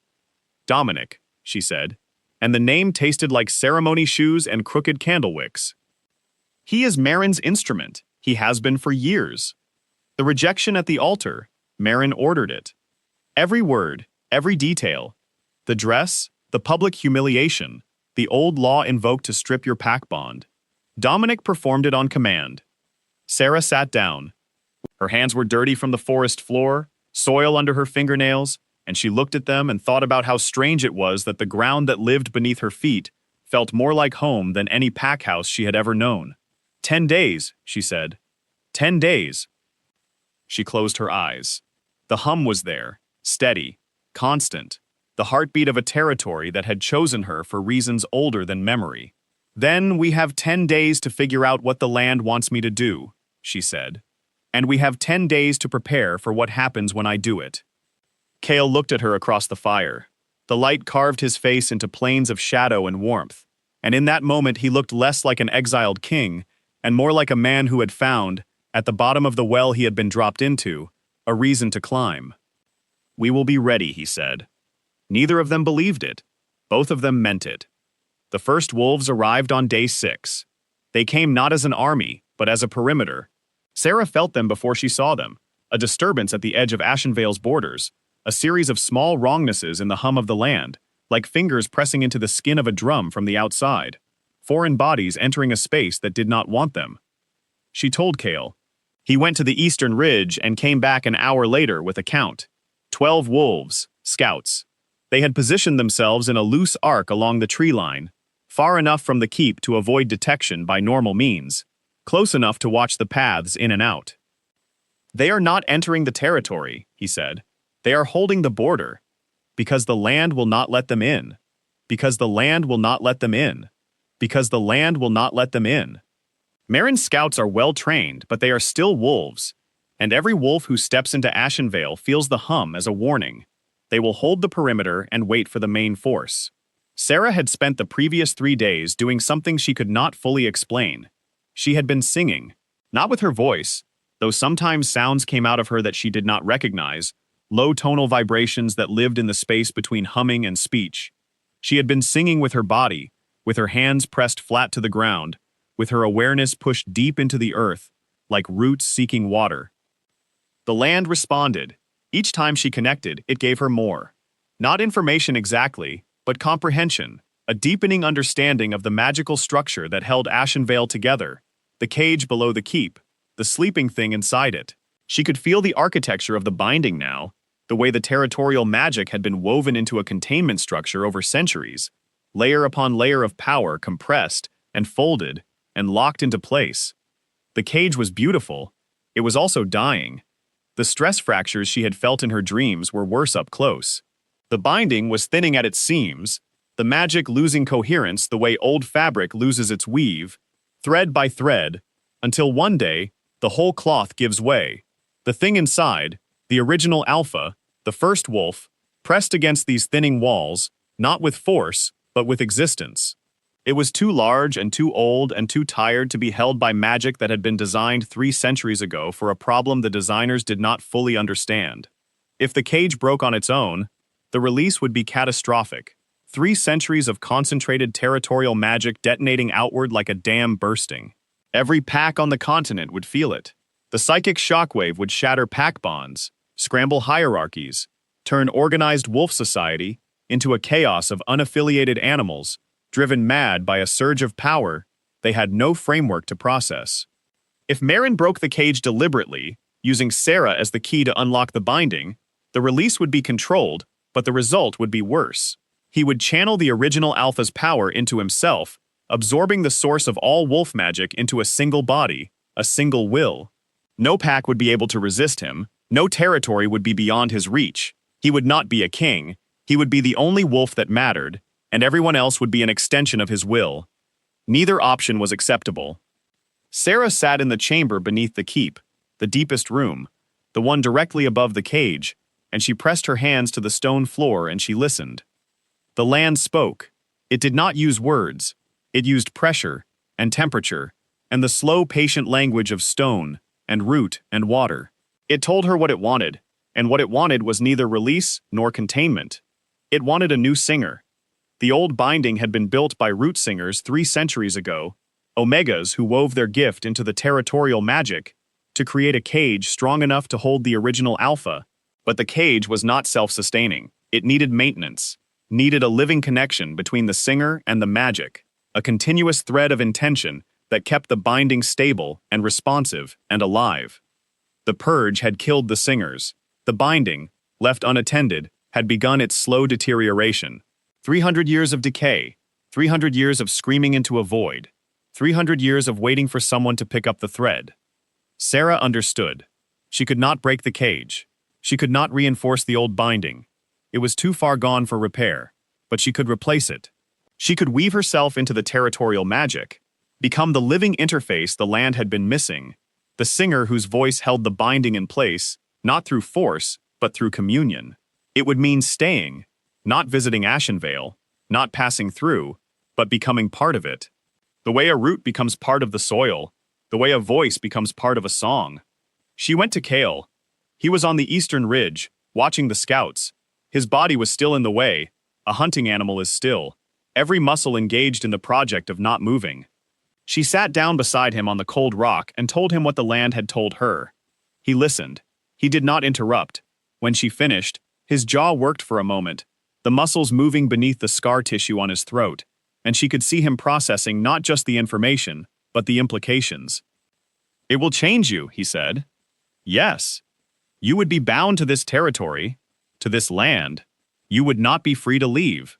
Dominic, she said, and the name tasted like ceremony shoes and crooked candle wicks. He is Marin's instrument. He has been for years. The rejection at the altar, Marin ordered it. Every word, every detail. The dress, the public humiliation, the old law invoked to strip your pack bond. Dominic performed it on command. Sarah sat down. Her hands were dirty from the forest floor, soil under her fingernails, and she looked at them and thought about how strange it was that the ground that lived beneath her feet felt more like home than any pack house she had ever known. 10 days, she said. 10 days. She closed her eyes. The hum was there, steady, constant, the heartbeat of a territory that had chosen her for reasons older than memory. Then we have 10 days to figure out what the land wants me to do, she said. And we have 10 days to prepare for what happens when I do it. Kale looked at her across the fire. The light carved his face into planes of shadow and warmth, and in that moment he looked less like an exiled king and more like a man who had found, at the bottom of the well he had been dropped into, a reason to climb. We will be ready, he said. Neither of them believed it. Both of them meant it. The first wolves arrived on day 6. They came not as an army, but as a perimeter. Sarah felt them before she saw them, a disturbance at the edge of Ashenvale's borders, a series of small wrongnesses in the hum of the land, like fingers pressing into the skin of a drum from the outside, foreign bodies entering a space that did not want them. She told Kale. He went to the eastern ridge and came back an hour later with a count. 12 wolves, scouts. They had positioned themselves in a loose arc along the tree line, far enough from the keep to avoid detection by normal means, close enough to watch the paths in and out. They are not entering the territory, he said. They are holding the border, because the land will not let them in. Because the land will not let them in. Because the land will not let them in. Marin's scouts are well trained, but they are still wolves, and every wolf who steps into Ashenvale feels the hum as a warning. They will hold the perimeter and wait for the main force. Sarah had spent the previous 3 days doing something she could not fully explain. She had been singing, not with her voice, though sometimes sounds came out of her that she did not recognize, low tonal vibrations that lived in the space between humming and speech. She had been singing with her body, with her hands pressed flat to the ground, with her awareness pushed deep into the earth, like roots seeking water. The land responded. Each time she connected, it gave her more. Not information exactly, but comprehension, a deepening understanding of the magical structure that held Ashenvale together, the cage below the keep, the sleeping thing inside it. She could feel the architecture of the binding now, the way the territorial magic had been woven into a containment structure over centuries, layer upon layer of power compressed and folded and locked into place. The cage was beautiful. It was also dying. The stress fractures she had felt in her dreams were worse up close. The binding was thinning at its seams, the magic losing coherence the way old fabric loses its weave, thread by thread, until one day, the whole cloth gives way. The thing inside, the original alpha, the first wolf, pressed against these thinning walls, not with force, but with existence. It was too large and too old and too tired to be held by magic that had been designed 3 centuries ago for a problem the designers did not fully understand. If the cage broke on its own, the release would be catastrophic. 3 centuries of concentrated territorial magic detonating outward like a dam bursting. Every pack on the continent would feel it. The psychic shockwave would shatter pack bonds, scramble hierarchies, turn organized wolf society into a chaos of unaffiliated animals, driven mad by a surge of power they had no framework to process. If Marin broke the cage deliberately, using Sarah as the key to unlock the binding, the release would be controlled, but the result would be worse. He would channel the original Alpha's power into himself, absorbing the source of all wolf magic into a single body, a single will. No pack would be able to resist him, no territory would be beyond his reach. He would not be a king, he would be the only wolf that mattered, and everyone else would be an extension of his will. Neither option was acceptable. Sarah sat in the chamber beneath the keep, the deepest room, the one directly above the cage, and she pressed her hands to the stone floor and she listened. The land spoke. It did not use words. It used pressure and temperature and the slow, patient language of stone and root and water. It told her what it wanted, and what it wanted was neither release nor containment. It wanted a new singer. The old binding had been built by root singers 3 centuries ago, omegas who wove their gift into the territorial magic to create a cage strong enough to hold the original alpha. But the cage was not self-sustaining. It needed maintenance, needed a living connection between the singer and the magic, a continuous thread of intention that kept the binding stable and responsive and alive. The purge had killed the singers. The binding, left unattended, had begun its slow deterioration. 300 years of decay, 300 years of screaming into a void, 300 years of waiting for someone to pick up the thread. Sarah understood. She could not break the cage. She could not reinforce the old binding. It was too far gone for repair, but she could replace it. She could weave herself into the territorial magic, become the living interface the land had been missing, the singer whose voice held the binding in place, not through force, but through communion. It would mean staying, not visiting Ashenvale, not passing through, but becoming part of it. The way a root becomes part of the soil, the way a voice becomes part of a song. She went to Kale. He was on the eastern ridge, watching the scouts. His body was still in the way. A hunting animal is still. Every muscle engaged in the project of not moving. She sat down beside him on the cold rock and told him what the land had told her. He listened. He did not interrupt. When she finished, his jaw worked for a moment, the muscles moving beneath the scar tissue on his throat, and she could see him processing not just the information, but the implications. "It will change you," he said. "Yes. You would be bound to this territory, to this land. You would not be free to leave.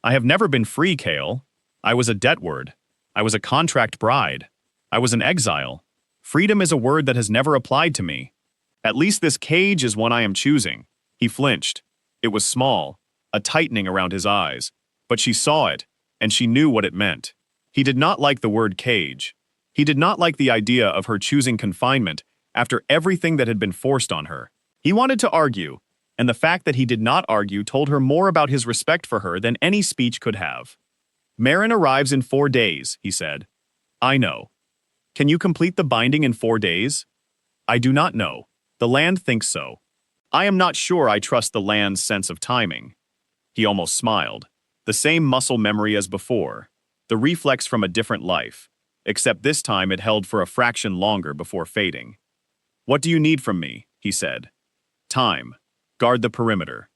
I have never been free, Kale. I was a debtward. I was a contract bride. I was an exile. Freedom is a word that has never applied to me. At least this cage is one I am choosing." He flinched. It was small, a tightening around his eyes, but she saw it, and she knew what it meant. He did not like the word cage. He did not like the idea of her choosing confinement after everything that had been forced on her. He wanted to argue, and the fact that he did not argue told her more about his respect for her than any speech could have. "Marin arrives in 4 days," he said. "I know. Can you complete the binding in 4 days?" "I do not know. The land thinks so. I am not sure I trust the land's sense of timing." He almost smiled. The same muscle memory as before. The reflex from a different life. Except this time it held for a fraction longer before fading. "What do you need from me?" he said. "Time. Guard the perimeter.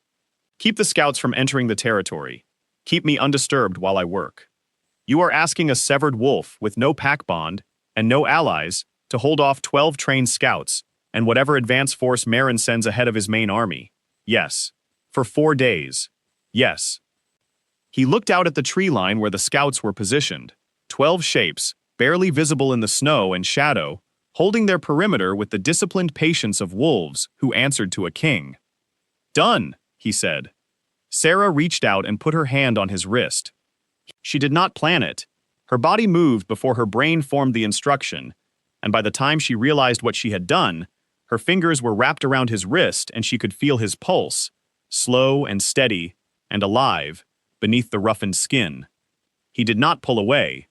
Keep the scouts from entering the territory. Keep me undisturbed while I work. You are asking a severed wolf with no pack bond and no allies to hold off 12 trained scouts and whatever advance force Marin sends ahead of his main army. Yes. For 4 days. Yes." He looked out at the tree line where the scouts were positioned. 12 shapes, barely visible in the snow and shadow, holding their perimeter with the disciplined patience of wolves who answered to a king. "Done," he said. Sarah reached out and put her hand on his wrist. She did not plan it. Her body moved before her brain formed the instruction, and by the time she realized what she had done, her fingers were wrapped around his wrist and she could feel his pulse, slow and steady and alive, beneath the roughened skin. He did not pull away.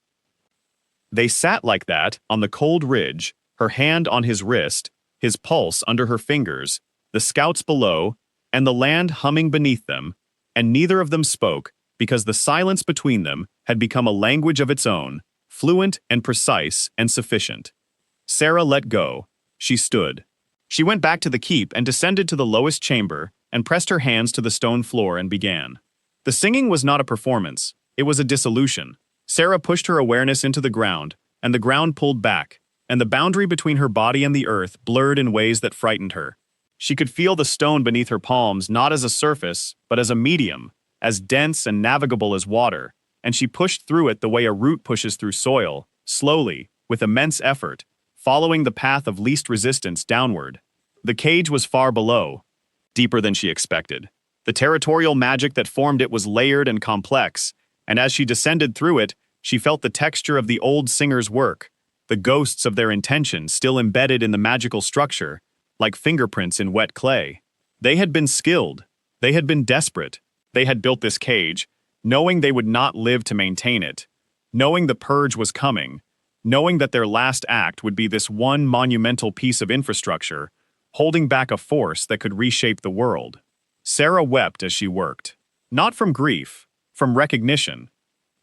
They sat like that on the cold ridge, her hand on his wrist, his pulse under her fingers, the scouts below, and the land humming beneath them, and neither of them spoke because the silence between them had become a language of its own, fluent and precise and sufficient. Sarah let go. She stood. She went back to the keep and descended to the lowest chamber and pressed her hands to the stone floor and began. The singing was not a performance. It was a dissolution. Sarah pushed her awareness into the ground, and the ground pulled back, and the boundary between her body and the earth blurred in ways that frightened her. She could feel the stone beneath her palms not as a surface, but as a medium, as dense and navigable as water, and she pushed through it the way a root pushes through soil, slowly, with immense effort, following the path of least resistance downward. The cage was far below, deeper than she expected. The territorial magic that formed it was layered and complex, and as she descended through it, she felt the texture of the old singer's work, the ghosts of their intention still embedded in the magical structure, like fingerprints in wet clay. They had been skilled. They had been desperate. They had built this cage, knowing they would not live to maintain it, knowing the purge was coming, knowing that their last act would be this one monumental piece of infrastructure, holding back a force that could reshape the world. Sarah wept as she worked. Not from grief, from recognition.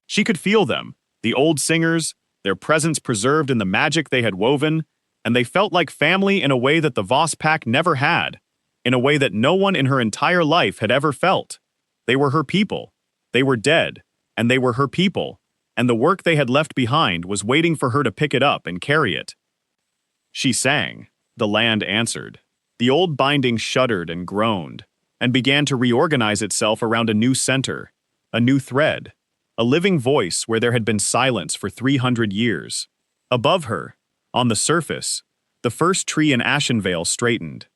She could feel them, the old singers, their presence preserved in the magic they had woven, and they felt like family in a way that the Voss pack never had, in a way that no one in her entire life had ever felt. They were her people. They were dead, and they were her people, and the work they had left behind was waiting for her to pick it up and carry it. She sang. The land answered. The old binding shuddered and groaned, and began to reorganize itself around a new center, a new thread, a living voice where there had been silence for 300 years. Above her, on the surface, the first tree in Ashenvale straightened.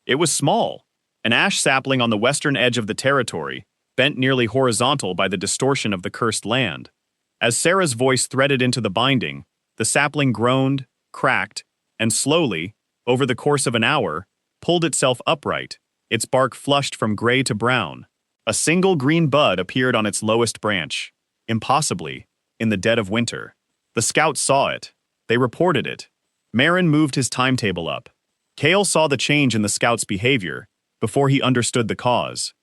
It was small, an ash sapling on the western edge of the territory, bent nearly horizontal by the distortion of the cursed land. As Sarah's voice threaded into the binding, the sapling groaned, cracked, and slowly, over the course of an hour, pulled itself upright, its bark flushed from gray to brown. A single green bud appeared on its lowest branch, impossibly, in the dead of winter. The scouts saw it. They reported it. Marin moved his timetable up. Kale saw the change in the scouts' behavior before he understood the cause.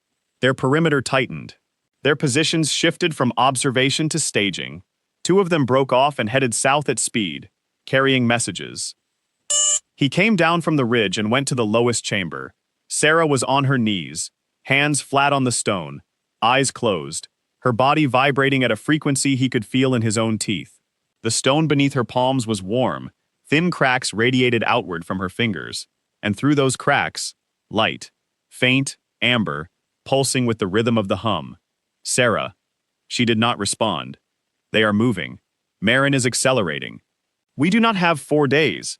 Their perimeter tightened. Their positions shifted from observation to staging. Two of them broke off and headed south at speed, carrying messages. He came down from the ridge and went to the lowest chamber. Sarah was on her knees, hands flat on the stone, eyes closed, her body vibrating at a frequency he could feel in his own teeth. The stone beneath her palms was warm, thin cracks radiated outward from her fingers, and through those cracks, light, faint, amber, pulsing with the rhythm of the hum. Sarah. She did not respond. They are moving. Marin is accelerating. We do not have 4 days.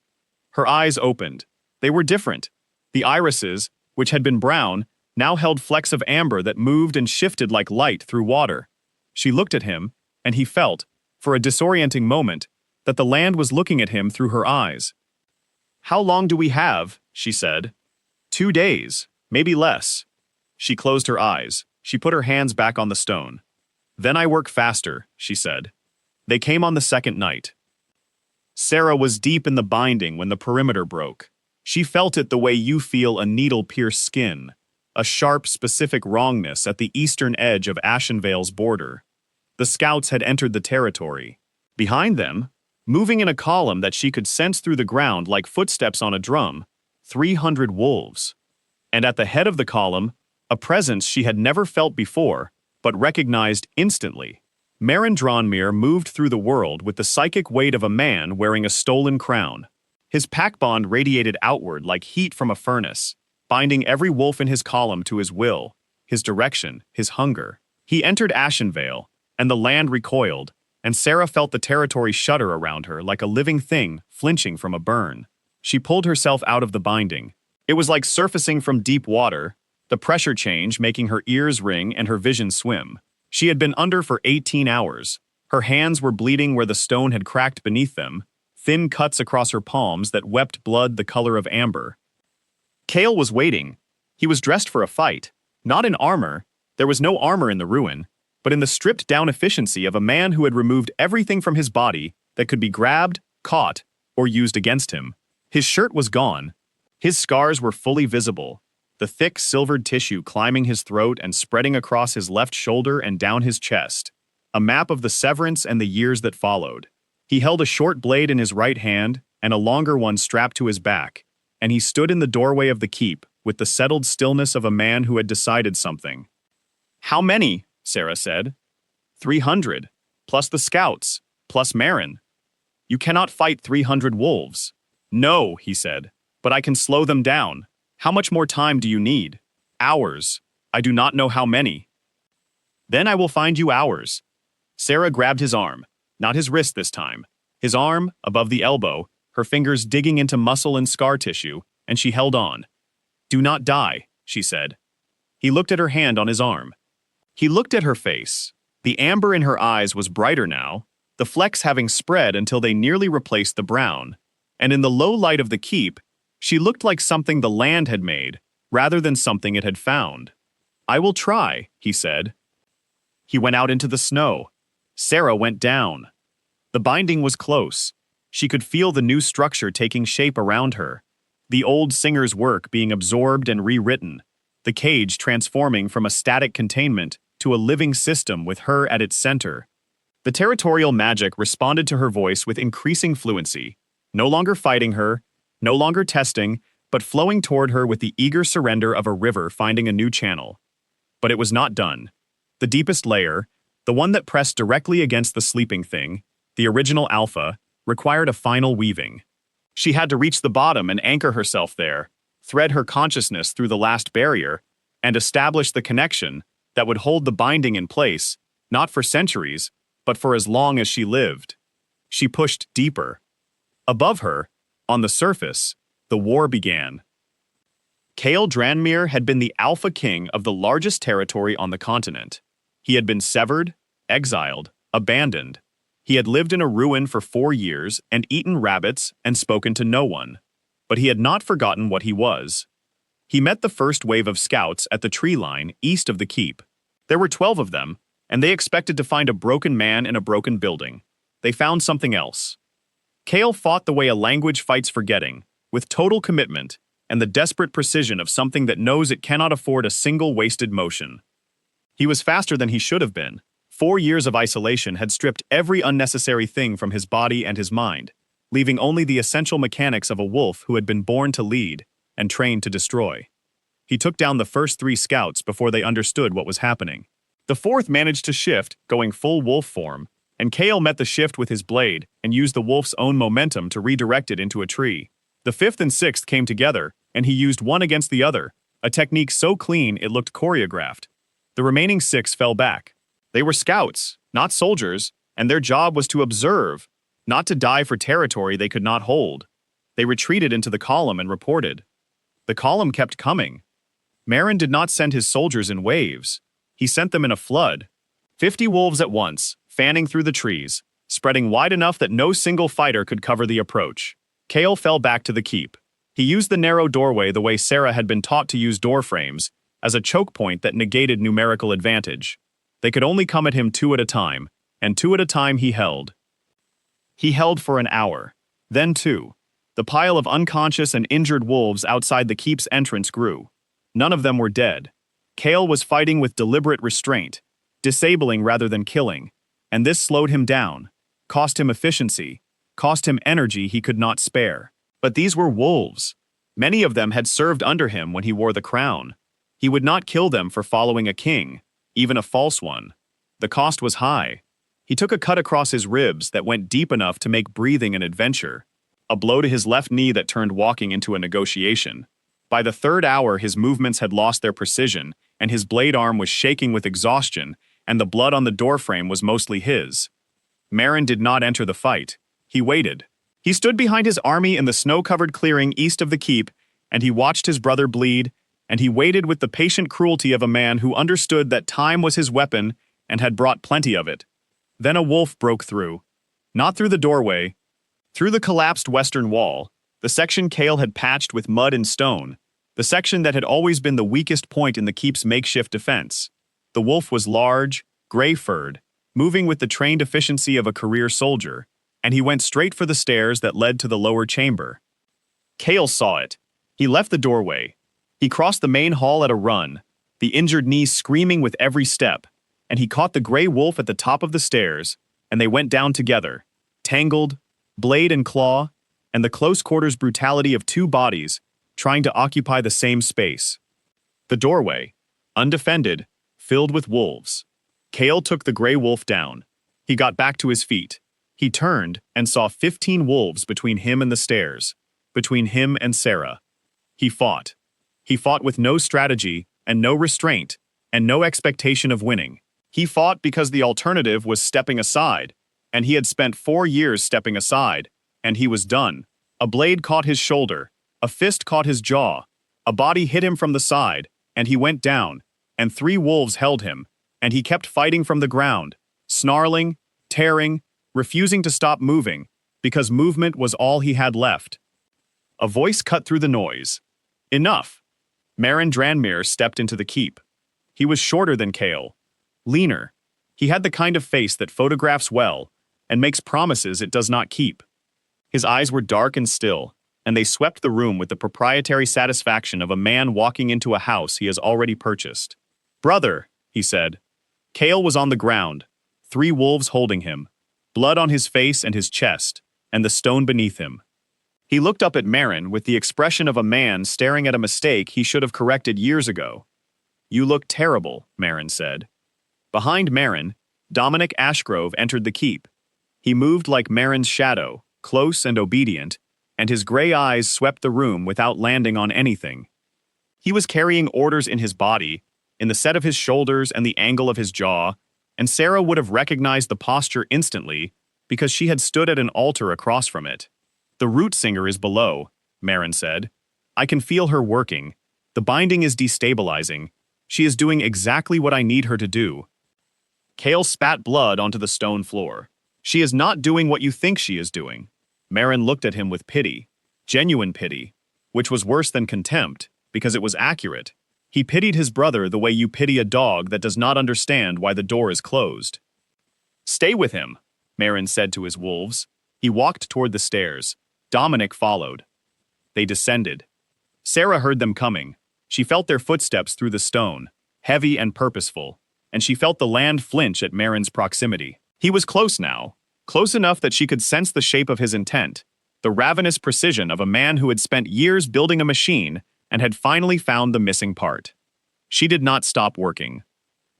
Her eyes opened. They were different. The irises, which had been brown, now held flecks of amber that moved and shifted like light through water. She looked at him, and he felt, for a disorienting moment, that the land was looking at him through her eyes. "How long do we have?" she said. 2 days, maybe less. She closed her eyes. She put her hands back on the stone. "Then I work faster," she said. They came on the second night. Sarah was deep in the binding when the perimeter broke. She felt it the way you feel a needle pierce skin, a sharp, specific wrongness at the eastern edge of Ashenvale's border. The scouts had entered the territory. Behind them, moving in a column that she could sense through the ground like footsteps on a drum, 300 wolves. And at the head of the column, a presence she had never felt before, but recognized instantly. Marin Dronmir moved through the world with the psychic weight of a man wearing a stolen crown. His pack bond radiated outward like heat from a furnace, binding every wolf in his column to his will, his direction, his hunger. He entered Ashenvale, and the land recoiled, and Sarah felt the territory shudder around her like a living thing flinching from a burn. She pulled herself out of the binding. It was like surfacing from deep water, the pressure change making her ears ring and her vision swim. She had been under for 18 hours. Her hands were bleeding where the stone had cracked beneath them, thin cuts across her palms that wept blood the color of amber. Kale was waiting. He was dressed for a fight, not in armor. There was no armor in the ruin, but in the stripped-down efficiency of a man who had removed everything from his body that could be grabbed, caught, or used against him. His shirt was gone. His scars were fully visible, the thick silvered tissue climbing his throat and spreading across his left shoulder and down his chest, a map of the severance and the years that followed. He held a short blade in his right hand and a longer one strapped to his back, and he stood in the doorway of the keep with the settled stillness of a man who had decided something. "How many?" Sarah said. 300, plus the scouts, plus Marin. "You cannot fight 300 wolves." "No," he said, "but I can slow them down. How much more time do you need?" "Hours. I do not know how many." "Then I will find you hours." Sarah grabbed his arm, not his wrist this time. His arm, above the elbow, her fingers digging into muscle and scar tissue, and she held on. "Do not die," she said. He looked at her hand on his arm. He looked at her face. The amber in her eyes was brighter now, the flecks having spread until they nearly replaced the brown. And in the low light of the keep, she looked like something the land had made, rather than something it had found. "I will try," he said. He went out into the snow. Sarah went down. The binding was close. She could feel the new structure taking shape around her. The old singer's work being absorbed and rewritten, the cage transforming from a static containment to a living system with her at its center. The territorial magic responded to her voice with increasing fluency, no longer fighting her, no longer testing, but flowing toward her with the eager surrender of a river finding a new channel. But it was not done. The deepest layer, the one that pressed directly against the sleeping thing, the original alpha, required a final weaving. She had to reach the bottom and anchor herself there, thread her consciousness through the last barrier, and establish the connection that would hold the binding in place, not for centuries, but for as long as she lived. She pushed deeper. Above her, on the surface, the war began. Kael Dranmere had been the alpha king of the largest territory on the continent. He had been severed, exiled, abandoned. He had lived in a ruin for 4 years and eaten rabbits and spoken to no one. But he had not forgotten what he was. He met the first wave of scouts at the tree line east of the keep. There were 12 of them, and they expected to find a broken man in a broken building. They found something else. Kael fought the way a language fights forgetting, with total commitment and the desperate precision of something that knows it cannot afford a single wasted motion. He was faster than he should have been. 4 years of isolation had stripped every unnecessary thing from his body and his mind, leaving only the essential mechanics of a wolf who had been born to lead and trained to destroy. He took down the first 3 scouts before they understood what was happening. The 4th managed to shift, going full wolf form, and Kael met the shift with his blade and used the wolf's own momentum to redirect it into a tree. The 5th and 6th came together, and he used one against the other, a technique so clean it looked choreographed. The remaining 6 fell back. They were scouts, not soldiers, and their job was to observe, not to die for territory they could not hold. They retreated into the column and reported. The column kept coming. Marin did not send his soldiers in waves. He sent them in a flood. 50 wolves at once, fanning through the trees, spreading wide enough that no single fighter could cover the approach. Kael fell back to the keep. He used the narrow doorway the way Sarah had been taught to use door frames, as a choke point that negated numerical advantage. They could only come at him 2 at a time, and 2 at a time he held. He held for an hour, then 2. The pile of unconscious and injured wolves outside the keep's entrance grew. None of them were dead. Kael was fighting with deliberate restraint, disabling rather than killing, and this slowed him down, cost him efficiency, cost him energy he could not spare. But these were wolves. Many of them had served under him when he wore the crown. He would not kill them for following a king, even a false one. The cost was high. He took a cut across his ribs that went deep enough to make breathing an adventure, a blow to his left knee that turned walking into a negotiation. By the 3rd hour, his movements had lost their precision, and his blade arm was shaking with exhaustion, and the blood on the doorframe was mostly his. Marin did not enter the fight. He waited. He stood behind his army in the snow-covered clearing east of the keep, and he watched his brother bleed, and he waited with the patient cruelty of a man who understood that time was his weapon and had brought plenty of it. Then a wolf broke through. Not through the doorway. Through the collapsed western wall, the section Kael had patched with mud and stone, the section that had always been the weakest point in the keep's makeshift defense. The wolf was large, gray-furred, moving with the trained efficiency of a career soldier, and he went straight for the stairs that led to the lower chamber. Kael saw it. He left the doorway. He crossed the main hall at a run, the injured knee screaming with every step, and he caught the gray wolf at the top of the stairs, and they went down together, tangled, blade and claw, and the close-quarters brutality of 2 bodies trying to occupy the same space. The doorway, undefended, filled with wolves. Kael took the gray wolf down. He got back to his feet. He turned and saw 15 wolves between him and the stairs, between him and Sarah. He fought. He fought with no strategy and no restraint and no expectation of winning. He fought because the alternative was stepping aside, and he had spent 4 years stepping aside, and he was done. A blade caught his shoulder, a fist caught his jaw, a body hit him from the side, and he went down, and 3 wolves held him, and he kept fighting from the ground, snarling, tearing, refusing to stop moving, because movement was all he had left. A voice cut through the noise. Enough. Marin Dranmere stepped into the keep. He was shorter than Kael, leaner. He had the kind of face that photographs well and makes promises it does not keep. His eyes were dark and still, and they swept the room with the proprietary satisfaction of a man walking into a house he has already purchased. "Brother," he said. Cale was on the ground, 3 wolves holding him, blood on his face and his chest, and the stone beneath him. He looked up at Marin with the expression of a man staring at a mistake he should have corrected years ago. "You look terrible," Marin said. Behind Marin, Dominic Ashgrove entered the keep. He moved like Marin's shadow, close and obedient, and his gray eyes swept the room without landing on anything. He was carrying orders in his body, in the set of his shoulders and the angle of his jaw, and Sarah would have recognized the posture instantly because she had stood at an altar across from it. "The root singer is below," Marin said. "I can feel her working. The binding is destabilizing. She is doing exactly what I need her to do." Cale spat blood onto the stone floor. "She is not doing what you think she is doing." Marin looked at him with pity, genuine pity, which was worse than contempt, because it was accurate. He pitied his brother the way you pity a dog that does not understand why the door is closed. "Stay with him," Marin said to his wolves. He walked toward the stairs. Dominic followed. They descended. Sarah heard them coming. She felt their footsteps through the stone, heavy and purposeful, and she felt the land flinch at Marin's proximity. He was close now, close enough that she could sense the shape of his intent, the ravenous precision of a man who had spent years building a machine and had finally found the missing part. She did not stop working.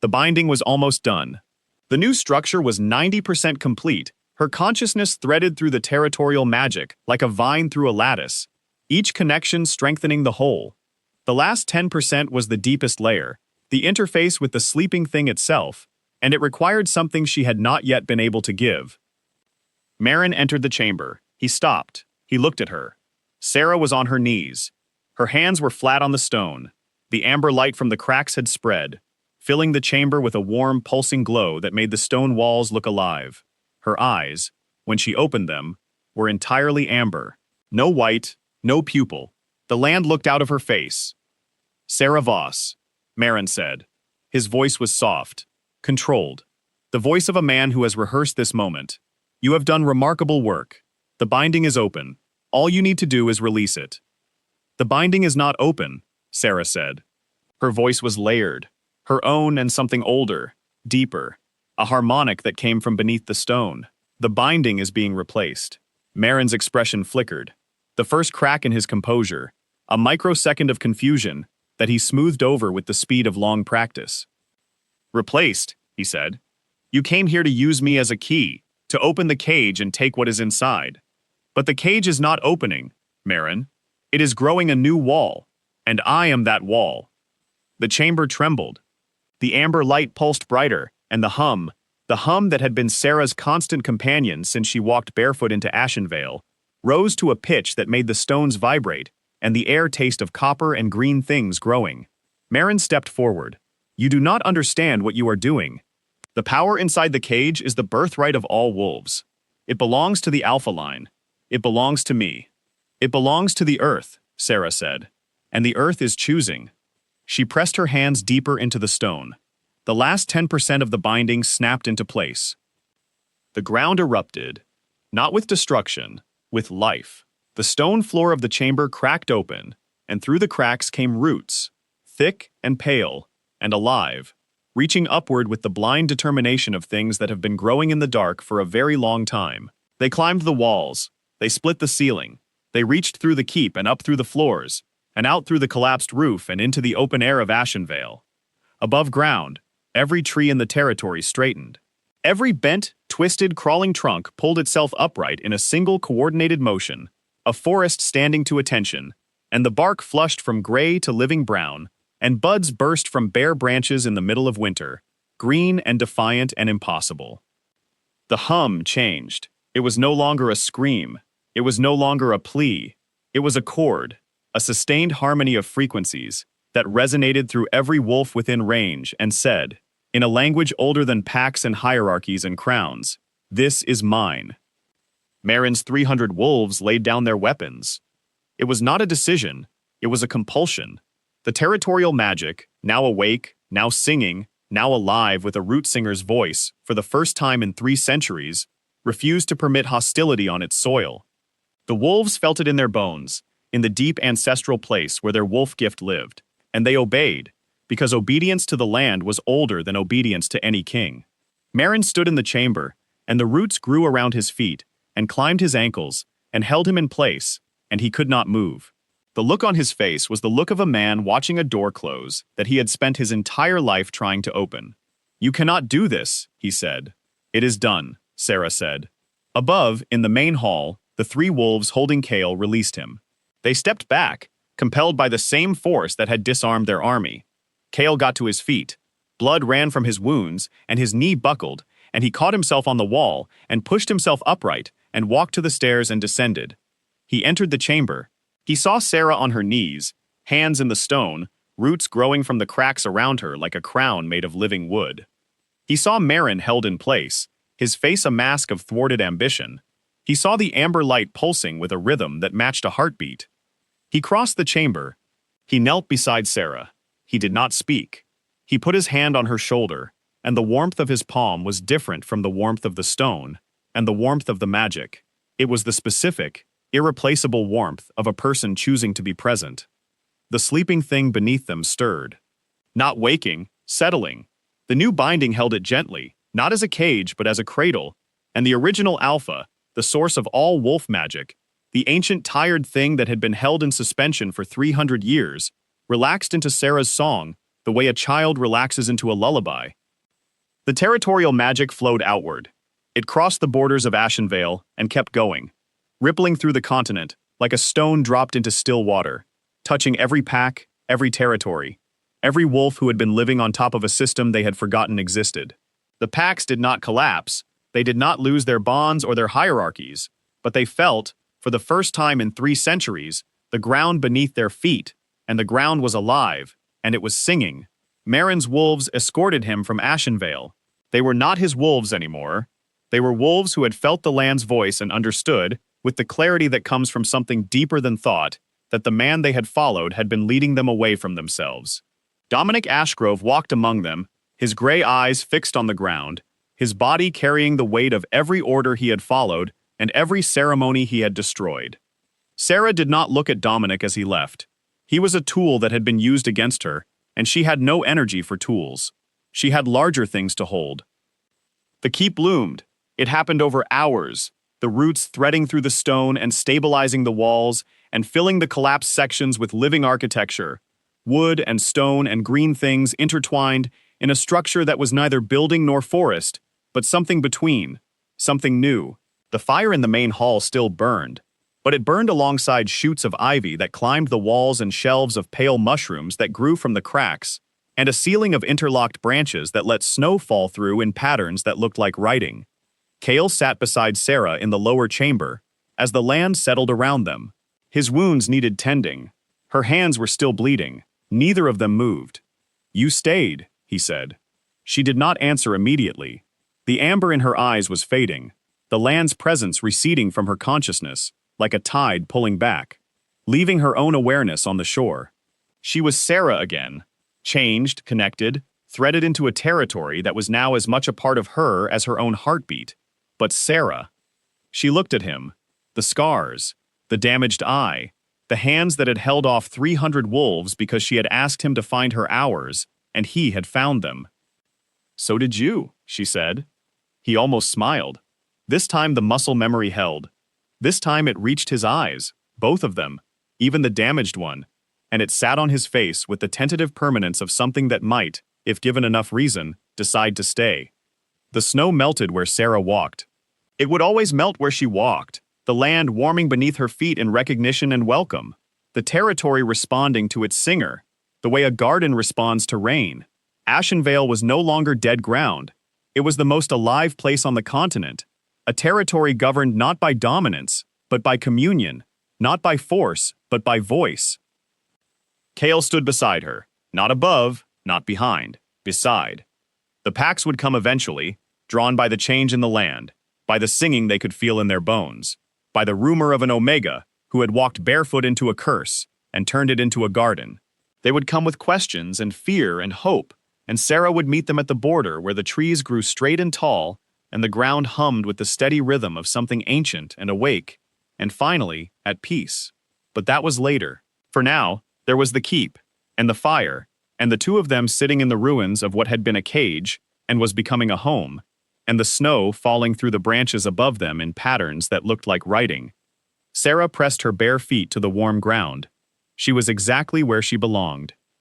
The binding was almost done. The new structure was 90% complete, her consciousness threaded through the territorial magic like a vine through a lattice, each connection strengthening the whole. The last 10% was the deepest layer, the interface with the sleeping thing itself, and it required something she had not yet been able to give. Marin entered the chamber. He stopped. He looked at her. Sarah was on her knees. Her hands were flat on the stone. The amber light from the cracks had spread, filling the chamber with a warm, pulsing glow that made the stone walls look alive. Her eyes, when she opened them, were entirely amber. No white, no pupil. The land looked out of her face. "Sarah Voss," Marin said. His voice was soft, controlled. The voice of a man who has rehearsed this moment. "You have done remarkable work. The binding is open. All you need to do is release it." "The binding is not open," Sarah said. Her voice was layered, her own and something older, deeper, a harmonic that came from beneath the stone. "The binding is being replaced." Marin's expression flickered. The first crack in his composure, a microsecond of confusion that he smoothed over with the speed of long practice. "Replaced," he said. "You came here to use me as a key, to open the cage and take what is inside. But the cage is not opening, Marin. It is growing a new wall, and I am that wall." The chamber trembled. The amber light pulsed brighter, and the hum that had been Sarah's constant companion since she walked barefoot into Ashenvale, rose to a pitch that made the stones vibrate, and the air taste of copper and green things growing. Marin stepped forward. "You do not understand what you are doing. The power inside the cage is the birthright of all wolves. It belongs to the Alpha line. It belongs to me. It belongs to the earth," Sarah said. "And the earth is choosing." She pressed her hands deeper into the stone. The last 10% of the binding snapped into place. The ground erupted, not with destruction, with life. The stone floor of the chamber cracked open, and through the cracks came roots, thick and pale and alive, reaching upward with the blind determination of things that have been growing in the dark for a very long time. They climbed the walls, they split the ceiling, they reached through the keep and up through the floors, and out through the collapsed roof and into the open air of Ashenvale. Above ground, every tree in the territory straightened. Every bent, twisted, crawling trunk pulled itself upright in a single coordinated motion, a forest standing to attention, and the bark flushed from gray to living brown, and buds burst from bare branches in the middle of winter, green and defiant and impossible. The hum changed. It was no longer a scream. It was no longer a plea. It was a chord, a sustained harmony of frequencies that resonated through every wolf within range and said, in a language older than packs and hierarchies and crowns, "This is mine." Marin's 300 wolves laid down their weapons. It was not a decision, it was a compulsion. The territorial magic, now awake, now singing, now alive with a root singer's voice, for the first time in 3 centuries, refused to permit hostility on its soil. The wolves felt it in their bones, in the deep ancestral place where their wolf gift lived, and they obeyed, because obedience to the land was older than obedience to any king. Meren stood in the chamber, and the roots grew around his feet, and climbed his ankles, and held him in place, and he could not move. The look on his face was the look of a man watching a door close that he had spent his entire life trying to open. "You cannot do this," he said. "It is done," Sarah said. Above, in the main hall, the three wolves holding Kale released him. They stepped back, compelled by the same force that had disarmed their army. Kale got to his feet. Blood ran from his wounds, and his knee buckled, and he caught himself on the wall and pushed himself upright and walked to the stairs and descended. He entered the chamber. He saw Sarah on her knees, hands in the stone, roots growing from the cracks around her like a crown made of living wood. He saw Meren held in place, his face a mask of thwarted ambition. He saw the amber light pulsing with a rhythm that matched a heartbeat. He crossed the chamber. He knelt beside Sarah. He did not speak. He put his hand on her shoulder, and the warmth of his palm was different from the warmth of the stone, and the warmth of the magic. It was the specific, irreplaceable warmth of a person choosing to be present. The sleeping thing beneath them stirred. Not waking, settling. The new binding held it gently, not as a cage but as a cradle, and the original alpha, the source of all wolf magic, the ancient tired thing that had been held in suspension for 300 years, relaxed into Sarah's song, the way a child relaxes into a lullaby. The territorial magic flowed outward. It crossed the borders of Ashenvale and kept going, rippling through the continent like a stone dropped into still water, touching every pack, every territory, every wolf who had been living on top of a system they had forgotten existed. The packs did not collapse, they did not lose their bonds or their hierarchies, but they felt, for the first time in 3 centuries, the ground beneath their feet, and the ground was alive, and it was singing. Meren's wolves escorted him from Ashenvale. They were not his wolves anymore. They were wolves who had felt the land's voice and understood, with the clarity that comes from something deeper than thought, that the man they had followed had been leading them away from themselves. Dominic Ashgrove walked among them, his gray eyes fixed on the ground, his body carrying the weight of every order he had followed and every ceremony he had destroyed. Sarah did not look at Dominic as he left. He was a tool that had been used against her, and she had no energy for tools. She had larger things to hold. The keep loomed. It happened over hours, the roots threading through the stone and stabilizing the walls and filling the collapsed sections with living architecture, wood and stone and green things intertwined in a structure that was neither building nor forest, but something between, something new. The fire in the main hall still burned, but it burned alongside shoots of ivy that climbed the walls and shelves of pale mushrooms that grew from the cracks, and a ceiling of interlocked branches that let snow fall through in patterns that looked like writing. Kale sat beside Sarah in the lower chamber, as the land settled around them. His wounds needed tending. Her hands were still bleeding. Neither of them moved. "You stayed," he said. She did not answer immediately. The amber in her eyes was fading, the land's presence receding from her consciousness, like a tide pulling back, leaving her own awareness on the shore. She was Sarah again, changed, connected, threaded into a territory that was now as much a part of her as her own heartbeat. But Sarah. She looked at him. The scars, the damaged eye, the hands that had held off 300 wolves because she had asked him to find her hours, and he had found them. "So did you," she said. He almost smiled. This time the muscle memory held. This time it reached his eyes, both of them, even the damaged one, and it sat on his face with the tentative permanence of something that might, if given enough reason, decide to stay. The snow melted where Sarah walked. It would always melt where she walked, the land warming beneath her feet in recognition and welcome, the territory responding to its singer, the way a garden responds to rain. Ashenvale was no longer dead ground. It was the most alive place on the continent, a territory governed not by dominance, but by communion, not by force, but by voice. Kale stood beside her, not above, not behind, beside. The packs would come eventually, drawn by the change in the land, by the singing they could feel in their bones, by the rumor of an Omega who had walked barefoot into a curse and turned it into a garden. They would come with questions and fear and hope, and Sarah would meet them at the border where the trees grew straight and tall, and the ground hummed with the steady rhythm of something ancient and awake, and finally, at peace. But that was later. For now, there was the keep, and the fire, and the two of them sitting in the ruins of what had been a cage and was becoming a home, and the snow falling through the branches above them in patterns that looked like writing. Sarah pressed her bare feet to the warm ground. She was exactly where she belonged.